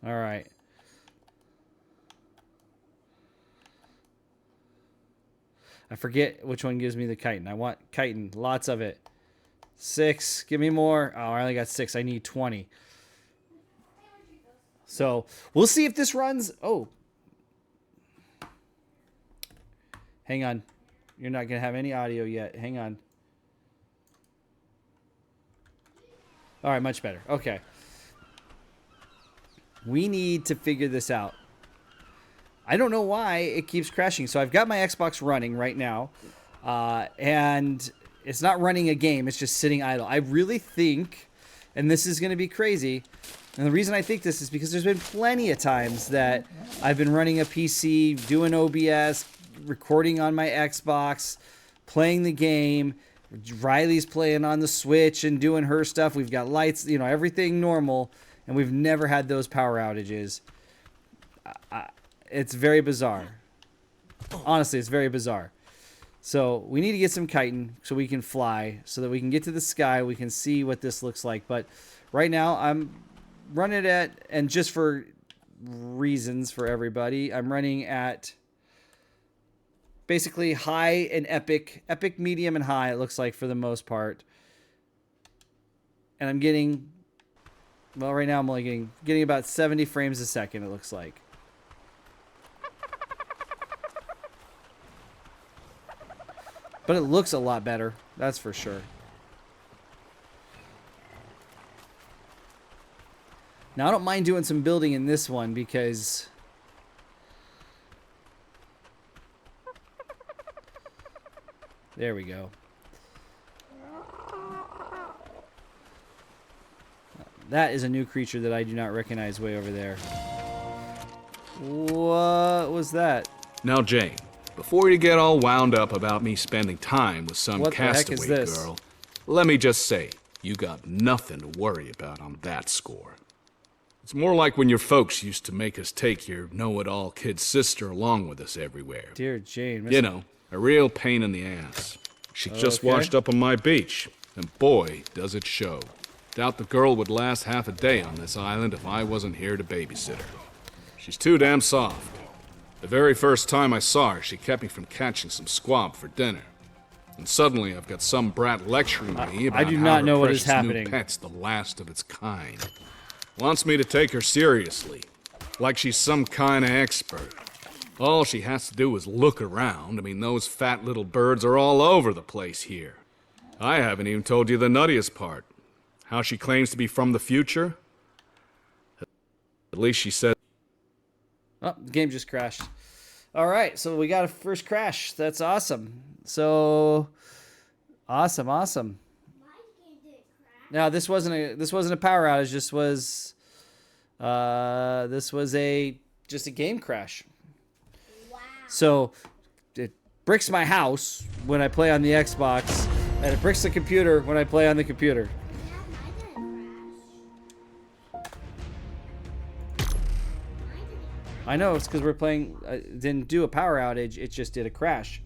All right. I forget which one gives me the chitin. I want chitin, lots of it. 6, give me more. Oh, I only got 6. I need 20. So we'll see if this runs. Oh, hang on. You're not going to have any audio yet. Hang on. All right, much better. Okay. We need to figure this out. I don't know why it keeps crashing. So I've got my Xbox running right now. And it's not running a game. It's just sitting idle. I really think, and this is going to be crazy, and the reason I think this is because there's been plenty of times that I've been running a PC, doing OBS, recording on my Xbox, playing the game. Riley's playing on the Switch and doing her stuff. We've got lights, you know, everything normal, and we've never had those power outages. It's very bizarre. Honestly, it's very bizarre. So we need to get some chitin so we can fly, so that we can get to the sky. We can see what this looks like. But right now I'm running at, and just for reasons for everybody, I'm running at basically high and epic, medium, and high, it looks like for the most part. And I'm getting, well, right now I'm only getting about 70 frames a second, it looks like. But it looks a lot better, that's for sure. Now, I don't mind doing some building in this one because there we go. That is a new creature that I do not recognize way over there. What was that? Now, Jane, before you get all wound up about me spending time with some castaway girl, let me just say, you got nothing to worry about on that score. It's more like when your folks used to make us take your know-it-all kid sister along with us everywhere. Dear Jane. You know, a real pain in the ass. She just washed up on my beach, and boy, does it show. Doubt the girl would last half a day on this island if I wasn't here to babysit her. She's too damn soft. The very first time I saw her, she kept me from catching some squab for dinner. And suddenly I've got some brat lecturing me about how her precious new pet's the last of its kind. Wants me to take her seriously, like she's some kind of expert. All she has to do is look around. I mean, those fat little birds are all over the place here. I haven't even told you the nuttiest part. How she claims to be from the future. At least she said. Oh, the game just crashed. All right, so we got a first crash. That's awesome. So, awesome. Now this wasn't a power outage. This was just a game crash. Wow. So it bricks my house when I play on the Xbox, and it bricks the computer when I play on the computer. I know, it's because we're playing, didn't do a power outage, it just did a crash.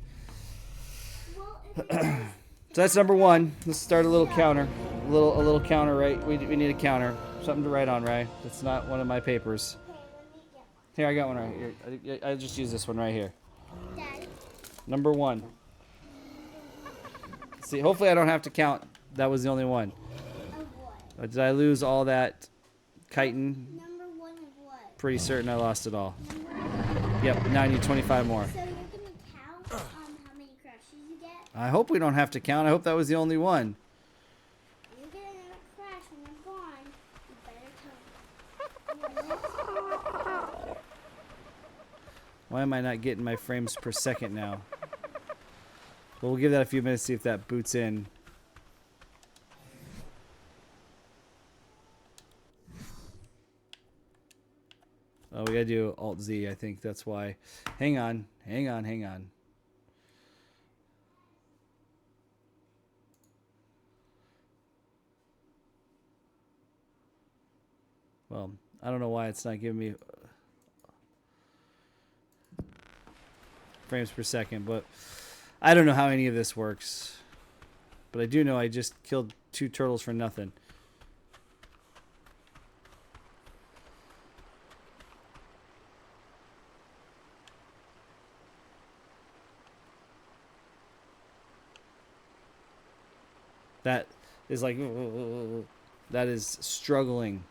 So that's number one. Let's start a little counter. little counter, right? We need a counter. Something to write on, right? That's not one of my papers. Okay, let me get Here, I got one right here. I just use this one right here. Daddy. Number 1. See, hopefully I don't have to count. That was the only one. Of what? Did I lose all that chitin? Number 1 of what? Pretty certain I lost it all. Number Yep, now I need 25 more. So you're gonna count how many crashes you get? I hope we don't have to count. I hope that was the only one. You get another crash when I'm gone. You better count. Why am I not getting my frames per second now? Well, we'll give that a few minutes, see if that boots in. Oh, we gotta do Alt-Z, I think that's why. Hang on. Well, I don't know why it's not giving me frames per second, but I don't know how any of this works. But I do know I just killed 2 turtles for nothing. That is like, that is struggling.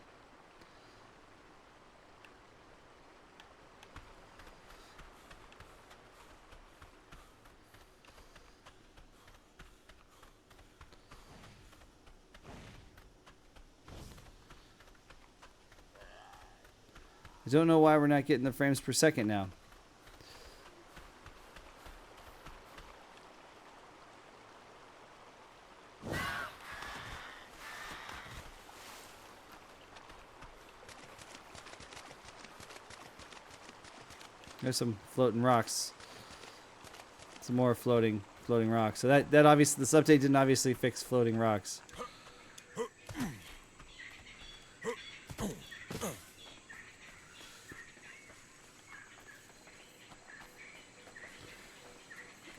I don't know why we're not getting the frames per second now. There's some floating rocks. Some more floating rocks. So that obviously, this update didn't obviously fix floating rocks.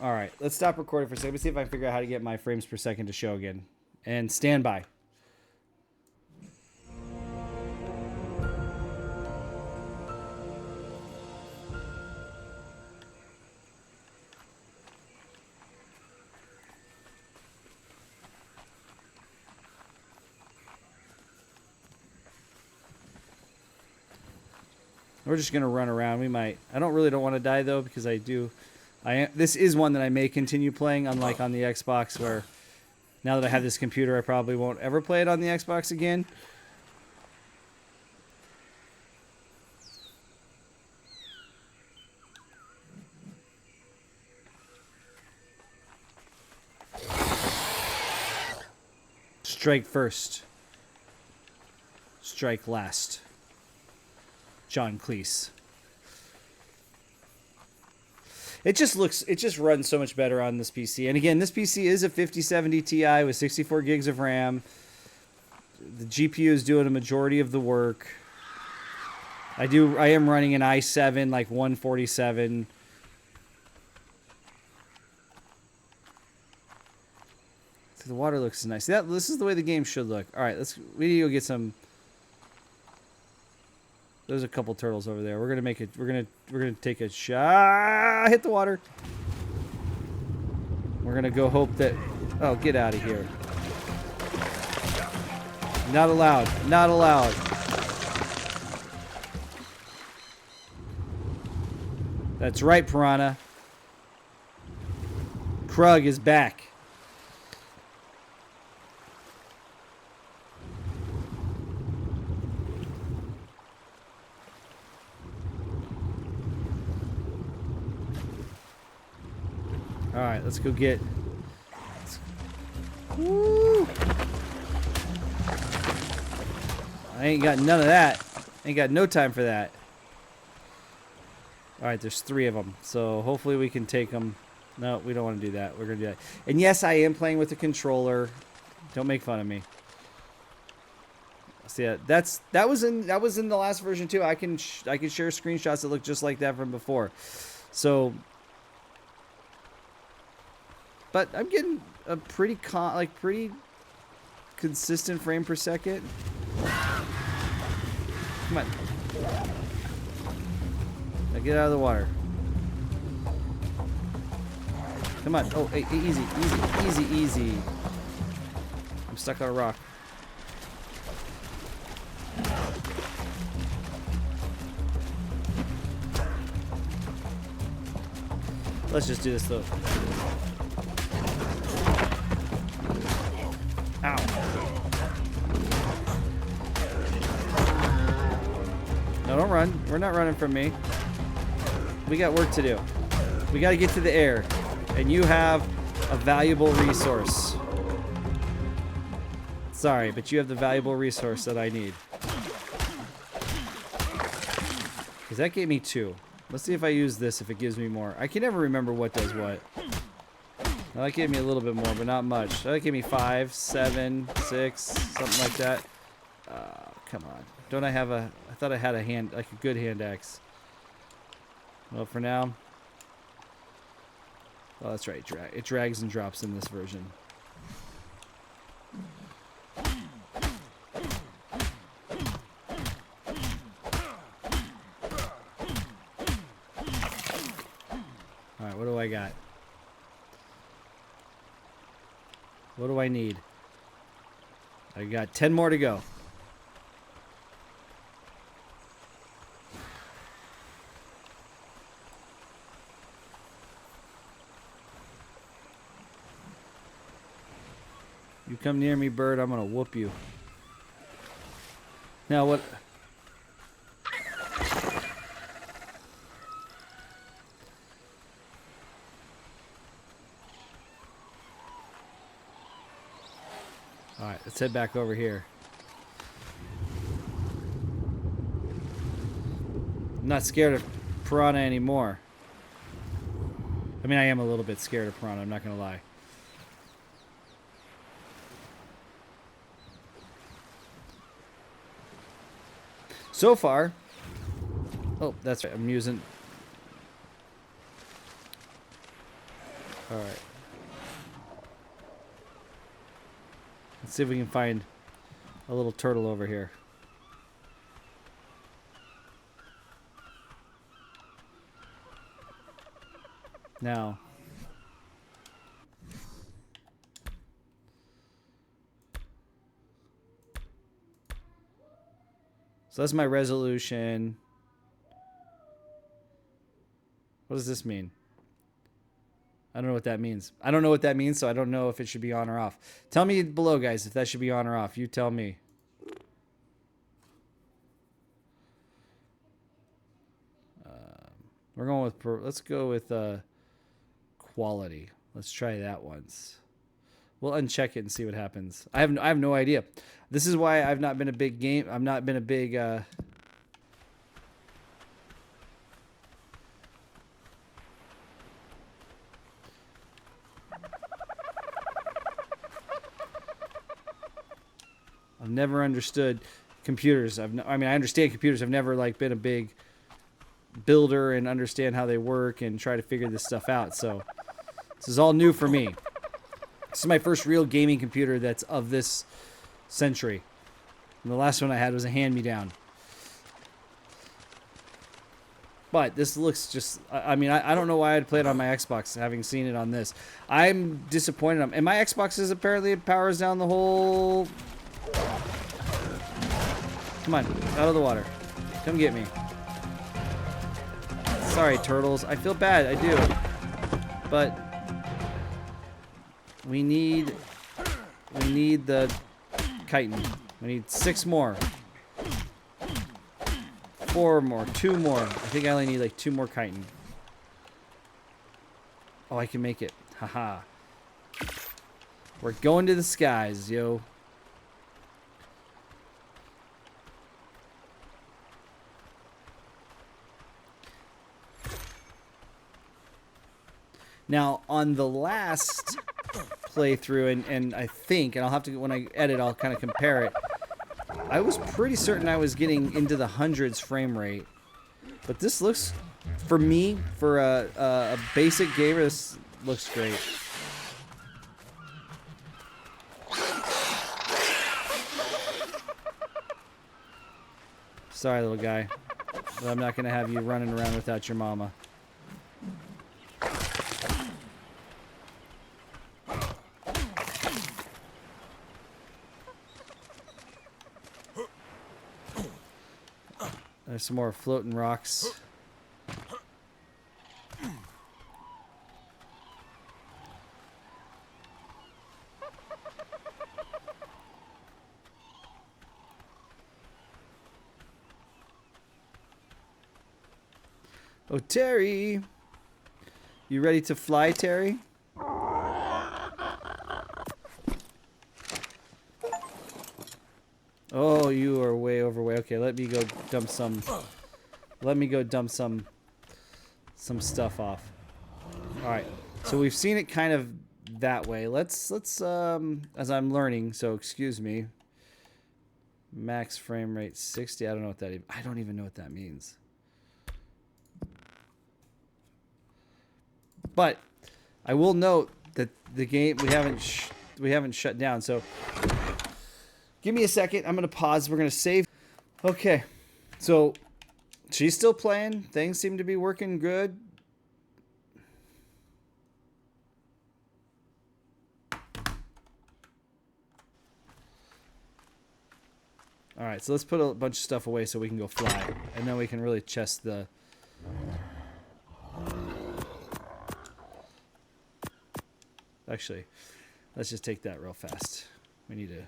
All right, let's stop recording for a second. Let me see if I can figure out how to get my frames per second to show again. And stand by. We're just gonna run around. We might. I don't want to die though, because this is one that I may continue playing, unlike on the Xbox, where now that I have this computer, I probably won't ever play it on the Xbox again. Strike first. Strike last. John Cleese. It just runs so much better on this PC. And again, this PC is a 5070 Ti with 64 gigs of RAM. The GPU is doing a majority of the work. I am running an i7 like 147. The water looks nice. This is the way the game should look. All right, we need to go get some. There's a couple turtles over there. We're gonna take a shot. Hit the water. We're gonna go hope that. Oh, get out of here! Not allowed. Not allowed. That's right, Piranha. Krug is back. All right, let's go get. Woo! I ain't got none of that. Ain't got no time for that. All right, there's 3 of them, so hopefully we can take them. No, we don't want to do that. We're gonna do that. And yes, I am playing with the controller. Don't make fun of me. See, that was in the last version too. I can share screenshots that look just like that from before. So. But I'm getting a pretty consistent frame per second. Come on. Now get out of the water. Come on. Oh, hey, easy, easy, easy, easy. I'm stuck on a rock. Let's just do this though. Ow. No, don't run. We're not running from me. We got work to do. We got to get to the air. And you have a valuable resource. Sorry, but you have the valuable resource that I need. Because that gave me 2. Let's see if I use this, if it gives me more. I can never remember what does what. Well, that gave me a little bit more, but not much. That gave me 5, 7, 6, something like that. Come on. Don't I have a... I thought I had a hand, like a good hand axe. Well, for now... Oh, that's right. It drags and drops in this version. Alright, what do I got? What do I need? I got 10 more to go. You come near me, bird, I'm gonna whoop you. Now what? Alright, let's head back over here. I'm not scared of piranha anymore. I mean, I am a little bit scared of piranha, I'm not gonna lie. So far, oh, that's right, I'm using, all right. Let's see if we can find a little turtle over here. Now, so that's my resolution. What does this mean? I don't know what that means. I don't know what that means, so I don't know if it should be on or off. Tell me below, guys, if that should be on or off. You tell me. We're going with, let's go with quality. Let's try that once. We'll uncheck it and see what happens. I have no idea. This is why I've not been a big game. I've not been a big I've never understood computers. I mean, I understand computers. I've never like been a big builder and understand how they work and try to figure this stuff out. So this is all new for me. This is my first real gaming computer that's of this century. And the last one I had was a hand-me-down. But this looks just... I mean, I don't know why I'd play it on my Xbox, having seen it on this. I'm disappointed. And my Xbox is apparently... It powers down the whole... Come on, out of the water. Come get me. Sorry, turtles. I feel bad. I do. But... We need the chitin. We need 6 more. 4 more. 2 more. I think I only need like 2 more chitin. Oh, I can make it. Haha. We're going to the skies, yo. Now, on the last playthrough, and I think, and I'll have to, when I edit, I'll kind of compare it. I was pretty certain I was getting into the hundreds frame rate. But this looks, for me, for a basic gamer, this looks great. Sorry, little guy. But I'm not going to have you running around without your mama. There's some more floating rocks. Oh, Terry. You ready to fly, Terry? Oh, you are way overweight. Okay, let me go dump some. Let me go dump some stuff off. All right. So we've seen it kind of that way. Let's as I'm learning. So excuse me. Max frame rate 60. I don't know what that. I don't even know what that means. But I will note that the game we haven't shut down. So give me a second. I'm gonna pause. We're gonna save. Okay, so she's still playing. Things seem to be working good. All right, so let's put a bunch of stuff away so we can go fly, and then we can really chest the. Actually, let's just take that real fast. We need to.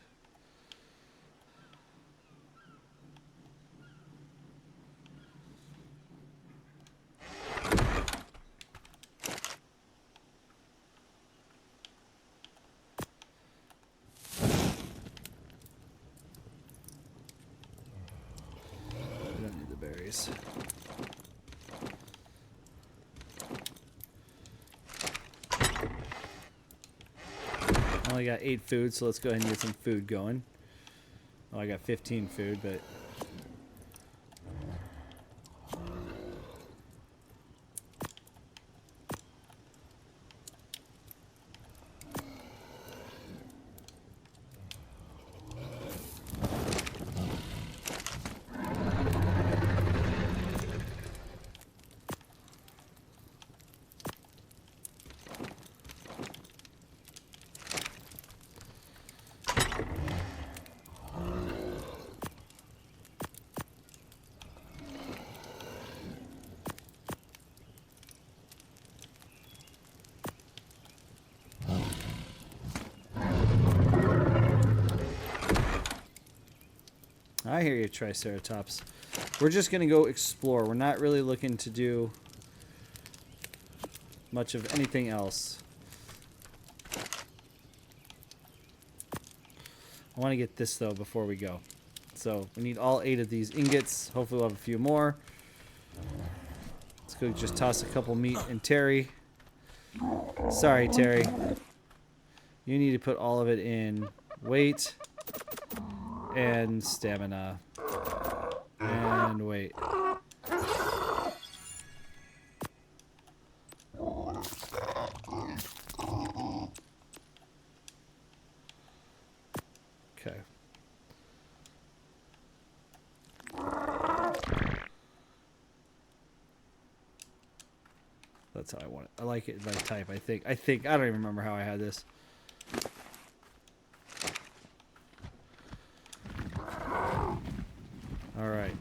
We don't need the berries. I only got 8 food, so let's go ahead and get some food going. Oh, I got 15 food, but... I hear you, Triceratops. We're just going to go explore. We're not really looking to do much of anything else. I want to get this, though, before we go. So we need all 8 of these ingots. Hopefully we'll have a few more. Let's go just toss a couple meat and Terry. Sorry, Terry. You need to put all of it in weight and stamina and weight. Okay. That's how I want it. I like it by type. I think I don't even remember how I had this. All right.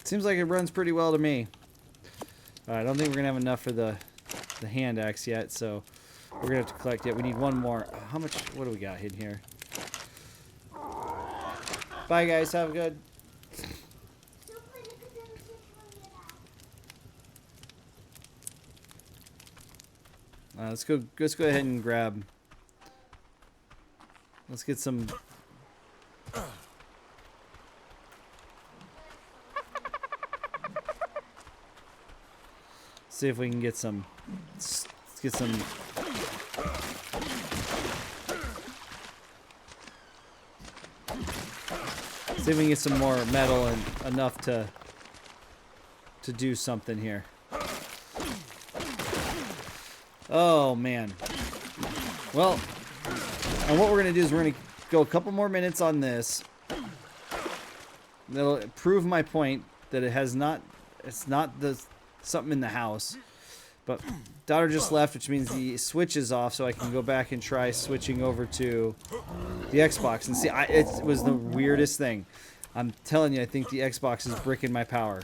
Seems like it runs pretty well to me. I don't think we're gonna have enough for the hand axe yet, so we're gonna have to collect it. We need one more. How much? What do we got in here? Bye, guys. Have a good. Let's go. Let's go ahead and grab. Let's get some. See if we can get some. Let's get some. See if we can get some more metal and enough to do something here. Oh man. Well, and what we're gonna do is we're gonna go a couple more minutes on this. That'll prove my point that it's not something in the house. But daughter just left, which means the switch is off, so I can go back and try switching over to the Xbox. And see, it was the weirdest thing. I'm telling you, I think the Xbox is bricking my power.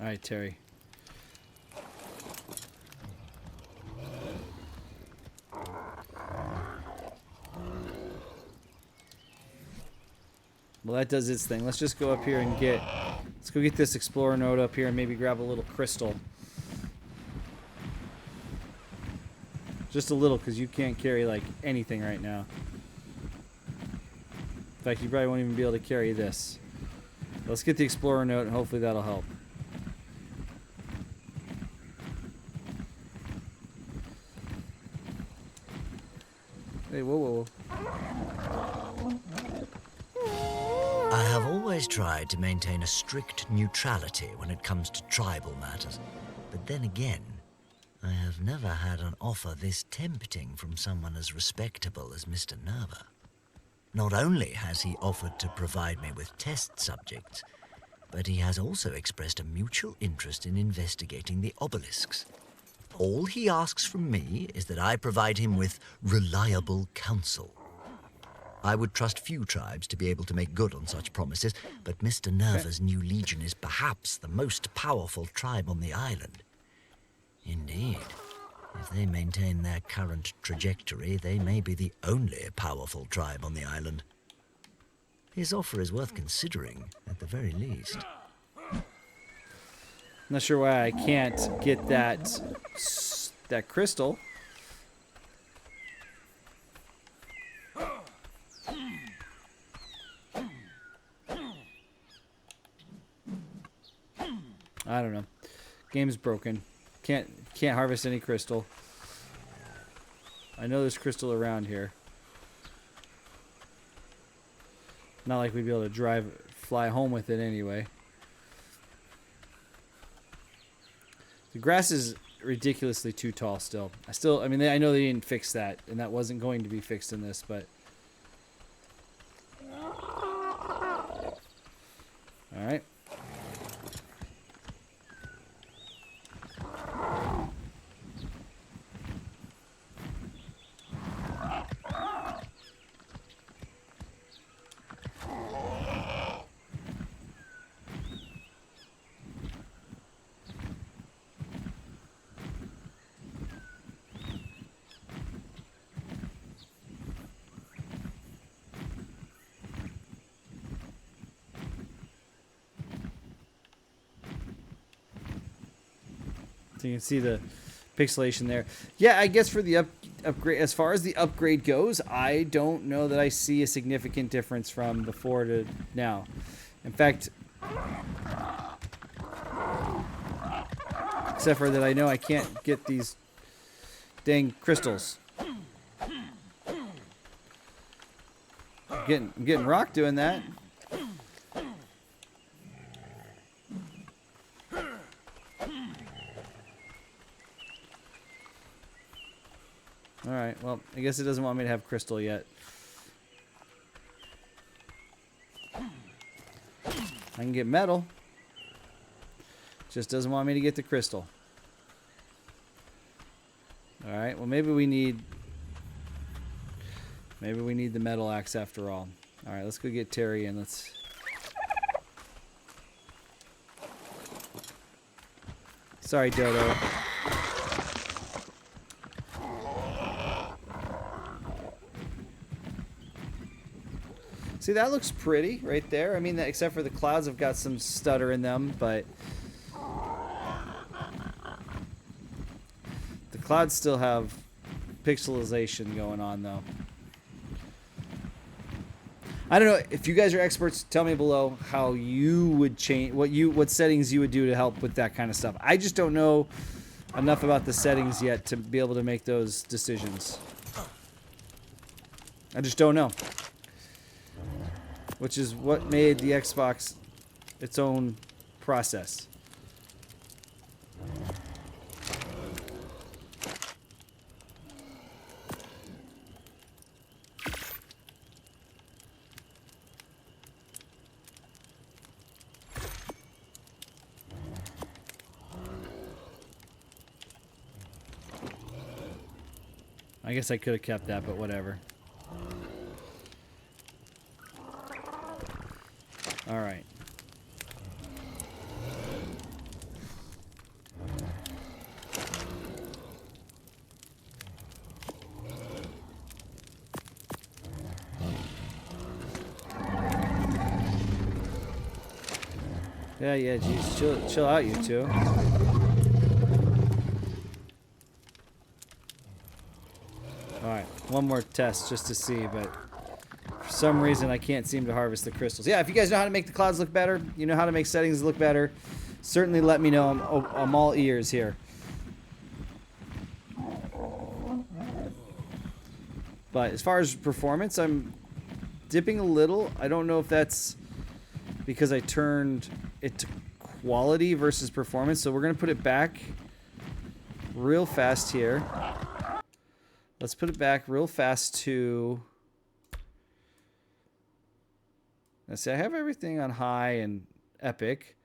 All right, Terry. Well, that does its thing. Let's just go up here and let's go get this explorer node up here and maybe grab a little crystal. Just a little, because you can't carry like anything right now. In fact, you probably won't even be able to carry this. Let's get the explorer node and hopefully that'll help. Hey, whoa, whoa, whoa. I have always tried to maintain a strict neutrality when it comes to tribal matters. But then again, I have never had an offer this tempting from someone as respectable as Mr. Nerva. Not only has he offered to provide me with test subjects, but he has also expressed a mutual interest in investigating the obelisks. All he asks from me is that I provide him with reliable counsel. I would trust few tribes to be able to make good on such promises, but Mr. Nerva's new legion is perhaps the most powerful tribe on the island. Indeed, if they maintain their current trajectory, they may be the only powerful tribe on the island. His offer is worth considering, at the very least. Not sure why I can't get that crystal. I don't know. Game's broken. Can't harvest any crystal. I know there's crystal around here. Not like we'd be able to fly home with it anyway. The grass is ridiculously too tall still. I mean, I know they didn't fix that, and that wasn't going to be fixed in this, but... Alright. So you can see the pixelation there. Yeah, I guess for the upgrade, as far as the upgrade goes, I don't know that I see a significant difference from before to now. In fact, except for that I know I can't get these dang crystals. I'm getting rock doing that. Alright, well, I guess it doesn't want me to have crystal yet. I can get metal. Just doesn't want me to get the crystal. Alright, well maybe we need the metal axe after all. Alright, let's go get Terry and let's... Sorry, Dodo. See, that looks pretty right there. I mean, except for the clouds have got some stutter in them, but the clouds still have pixelization going on, though. I don't know if you guys are experts. Tell me below how you would change what settings you would do to help with that kind of stuff. I just don't know enough about the settings yet to be able to make those decisions. I just don't know. Which is what made the Xbox its own process. I guess I could have kept that, but whatever. All right. Yeah, geez, chill out, you two. Alright, one more test just to see, but for some reason I can't seem to harvest the crystals. Yeah, if you guys know how to make the clouds look better, you know how to make settings look better, certainly let me know. I'm all ears here. But as far as performance, I'm dipping a little. I don't know if that's because I turned it to quality versus performance, so we're going to put it back real fast here. Let's put it back real fast to... Let's see, I have everything on high and epic.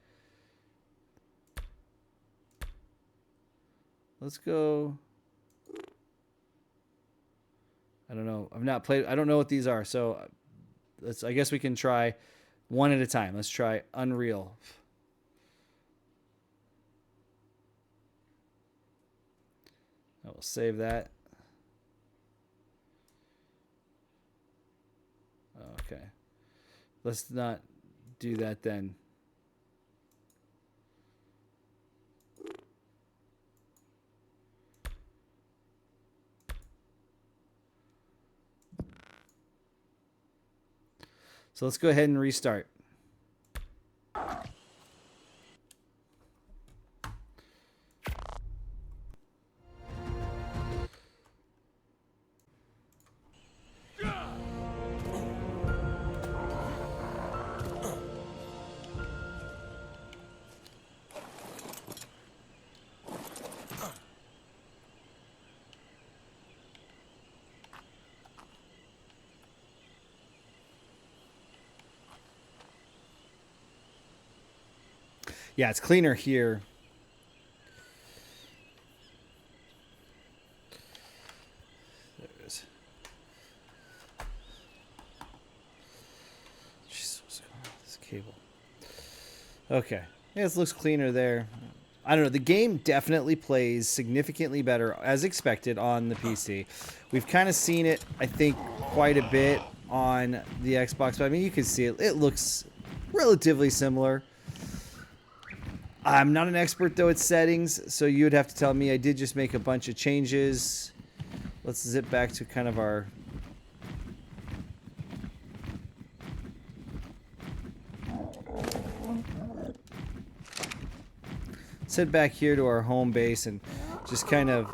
Let's go... I don't know. I've not played... I don't know what these are, so I guess we can try one at a time. Let's try Unreal. I will save that. Okay. Let's not do that then. So let's go ahead and restart. Yeah, it's cleaner here. There it is. Jeez, what's going on with this cable? Okay. Yeah, it looks cleaner there. I don't know. The game definitely plays significantly better, as expected, on the PC. We've kind of seen it, I think, quite a bit on the Xbox. But I mean, you can see it. It looks relatively similar. I'm not an expert, though, at settings, so you would have to tell me. I did just make a bunch of changes. Let's zip back to kind of our... Let's head back here to our home base and just kind of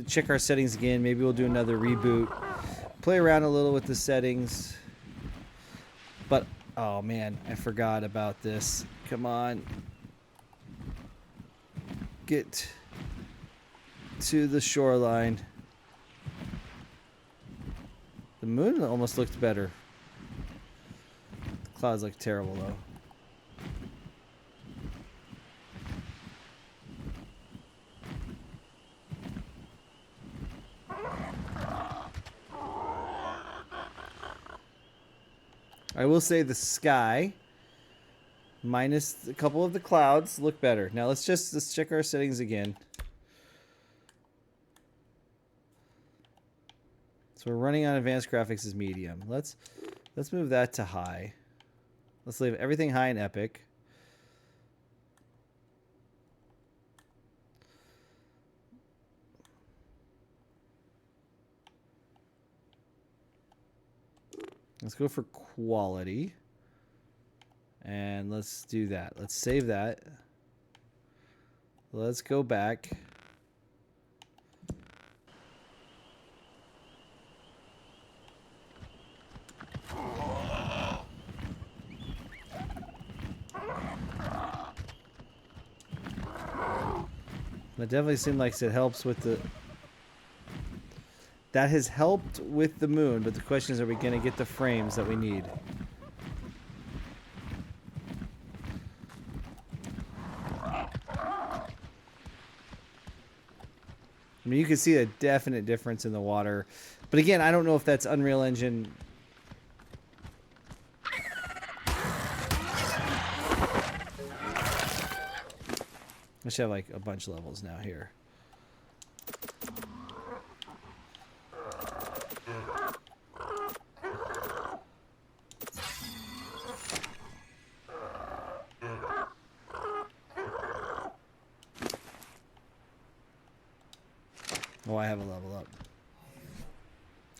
check our settings again. Maybe we'll do another reboot. Play around a little with the settings. But... oh man, I forgot about this. Come on. Get to the shoreline. The moon almost looked better. The clouds look terrible though. I will say the sky, minus a couple of the clouds, look better. Now let's check our settings again. So we're running on advanced graphics as medium. Let's move that to high. Let's leave everything high in epic. Let's go for quality. And let's do that. Let's save that. Let's go back. That definitely seemed like it helps with the... That has helped with the moon, but the question is, are we going to get the frames that we need? I mean, you can see a definite difference in the water. But again, I don't know if that's Unreal Engine... I should have like a bunch of levels now here. Oh, I have a level up.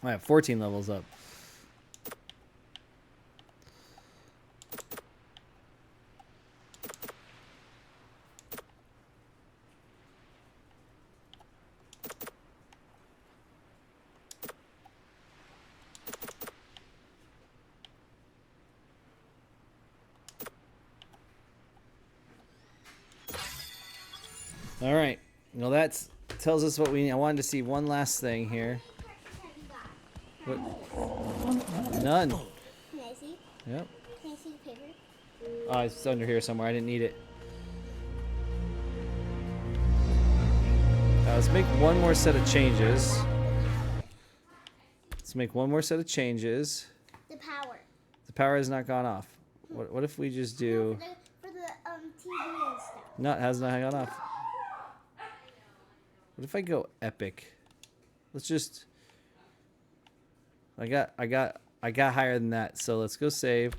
I have 14 levels up. All right. Well, that tells us what we need. I wanted to see one last thing here. What? None. Can I see? Yep. Can I see the paper? Oh, it's under here somewhere. I didn't need it. Let's make one more set of changes. Let's make one more set of changes. The power. The power has not gone off. What if we just do... For the TV and stuff. No, it has not gone off. What if I go epic? Let's just... I got higher than that, so let's go save.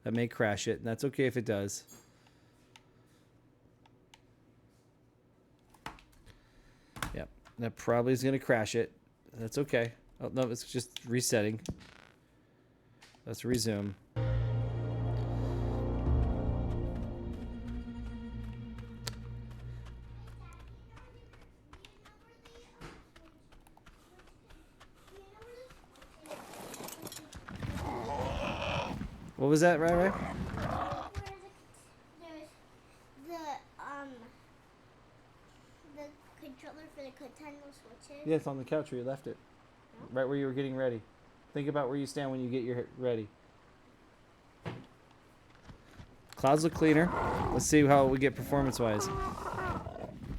That may crash it, and that's okay if it does. Yep, that probably is gonna crash it. That's okay. Oh no, it's just resetting. Let's resume. What was that, right? There's the controller for the Nintendo Switches. Yeah, it's on the couch where you left it. Right where you were getting ready. Think about where you stand when you get your ready. Clouds look cleaner. Let's see how we get performance-wise.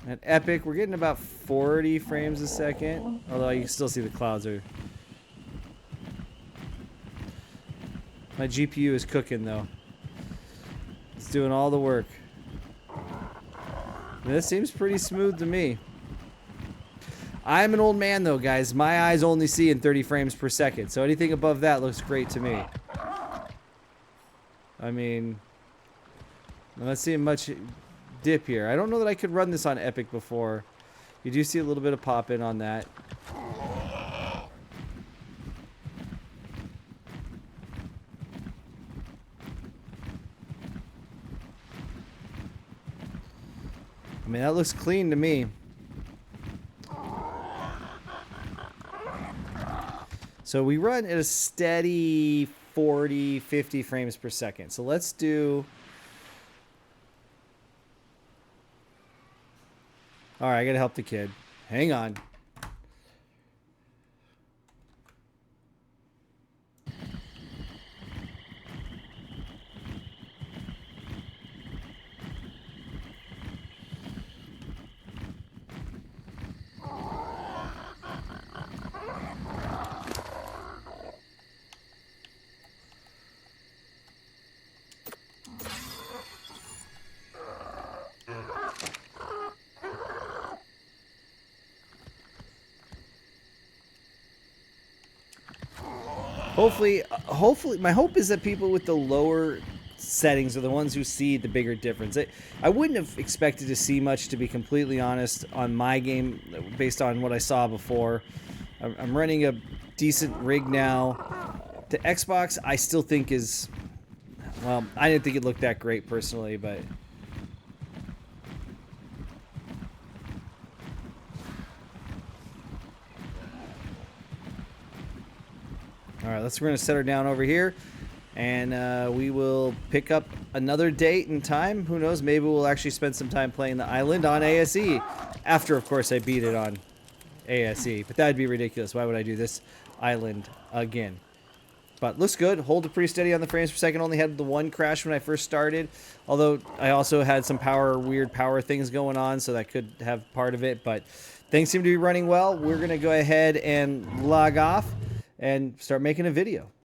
At Epic, we're getting about 40 frames a second. Although you can still see the clouds are... My GPU is cooking, though. It's doing all the work. This seems pretty smooth to me. I'm an old man, though, guys. My eyes only see in 30 frames per second, so anything above that looks great to me. I mean, I'm not seeing much dip here. I don't know that I could run this on Epic before. You do see a little bit of pop-in on that. I mean, that looks clean to me. So we run at a steady 40, 50 frames per second. So let's do... All right, I gotta help the kid. Hang on. hopefully, my hope is that people with the lower settings are the ones who see the bigger difference. I wouldn't have expected to see much, to be completely honest, on my game based on what I saw before. I'm running a decent rig now. The Xbox I still think is, well, I didn't think it looked that great personally, but all right, we're gonna set her down over here, and we will pick up another date and time. Who knows? Maybe we'll actually spend some time playing the island on ASE. After, of course, I beat it on ASE, but that'd be ridiculous. Why would I do this island again? But looks good. Hold it pretty steady on the frames per second. Only had the one crash when I first started. Although I also had some weird power things going on, so that could have part of it. But things seem to be running well. We're going to go ahead and log off and start making a video.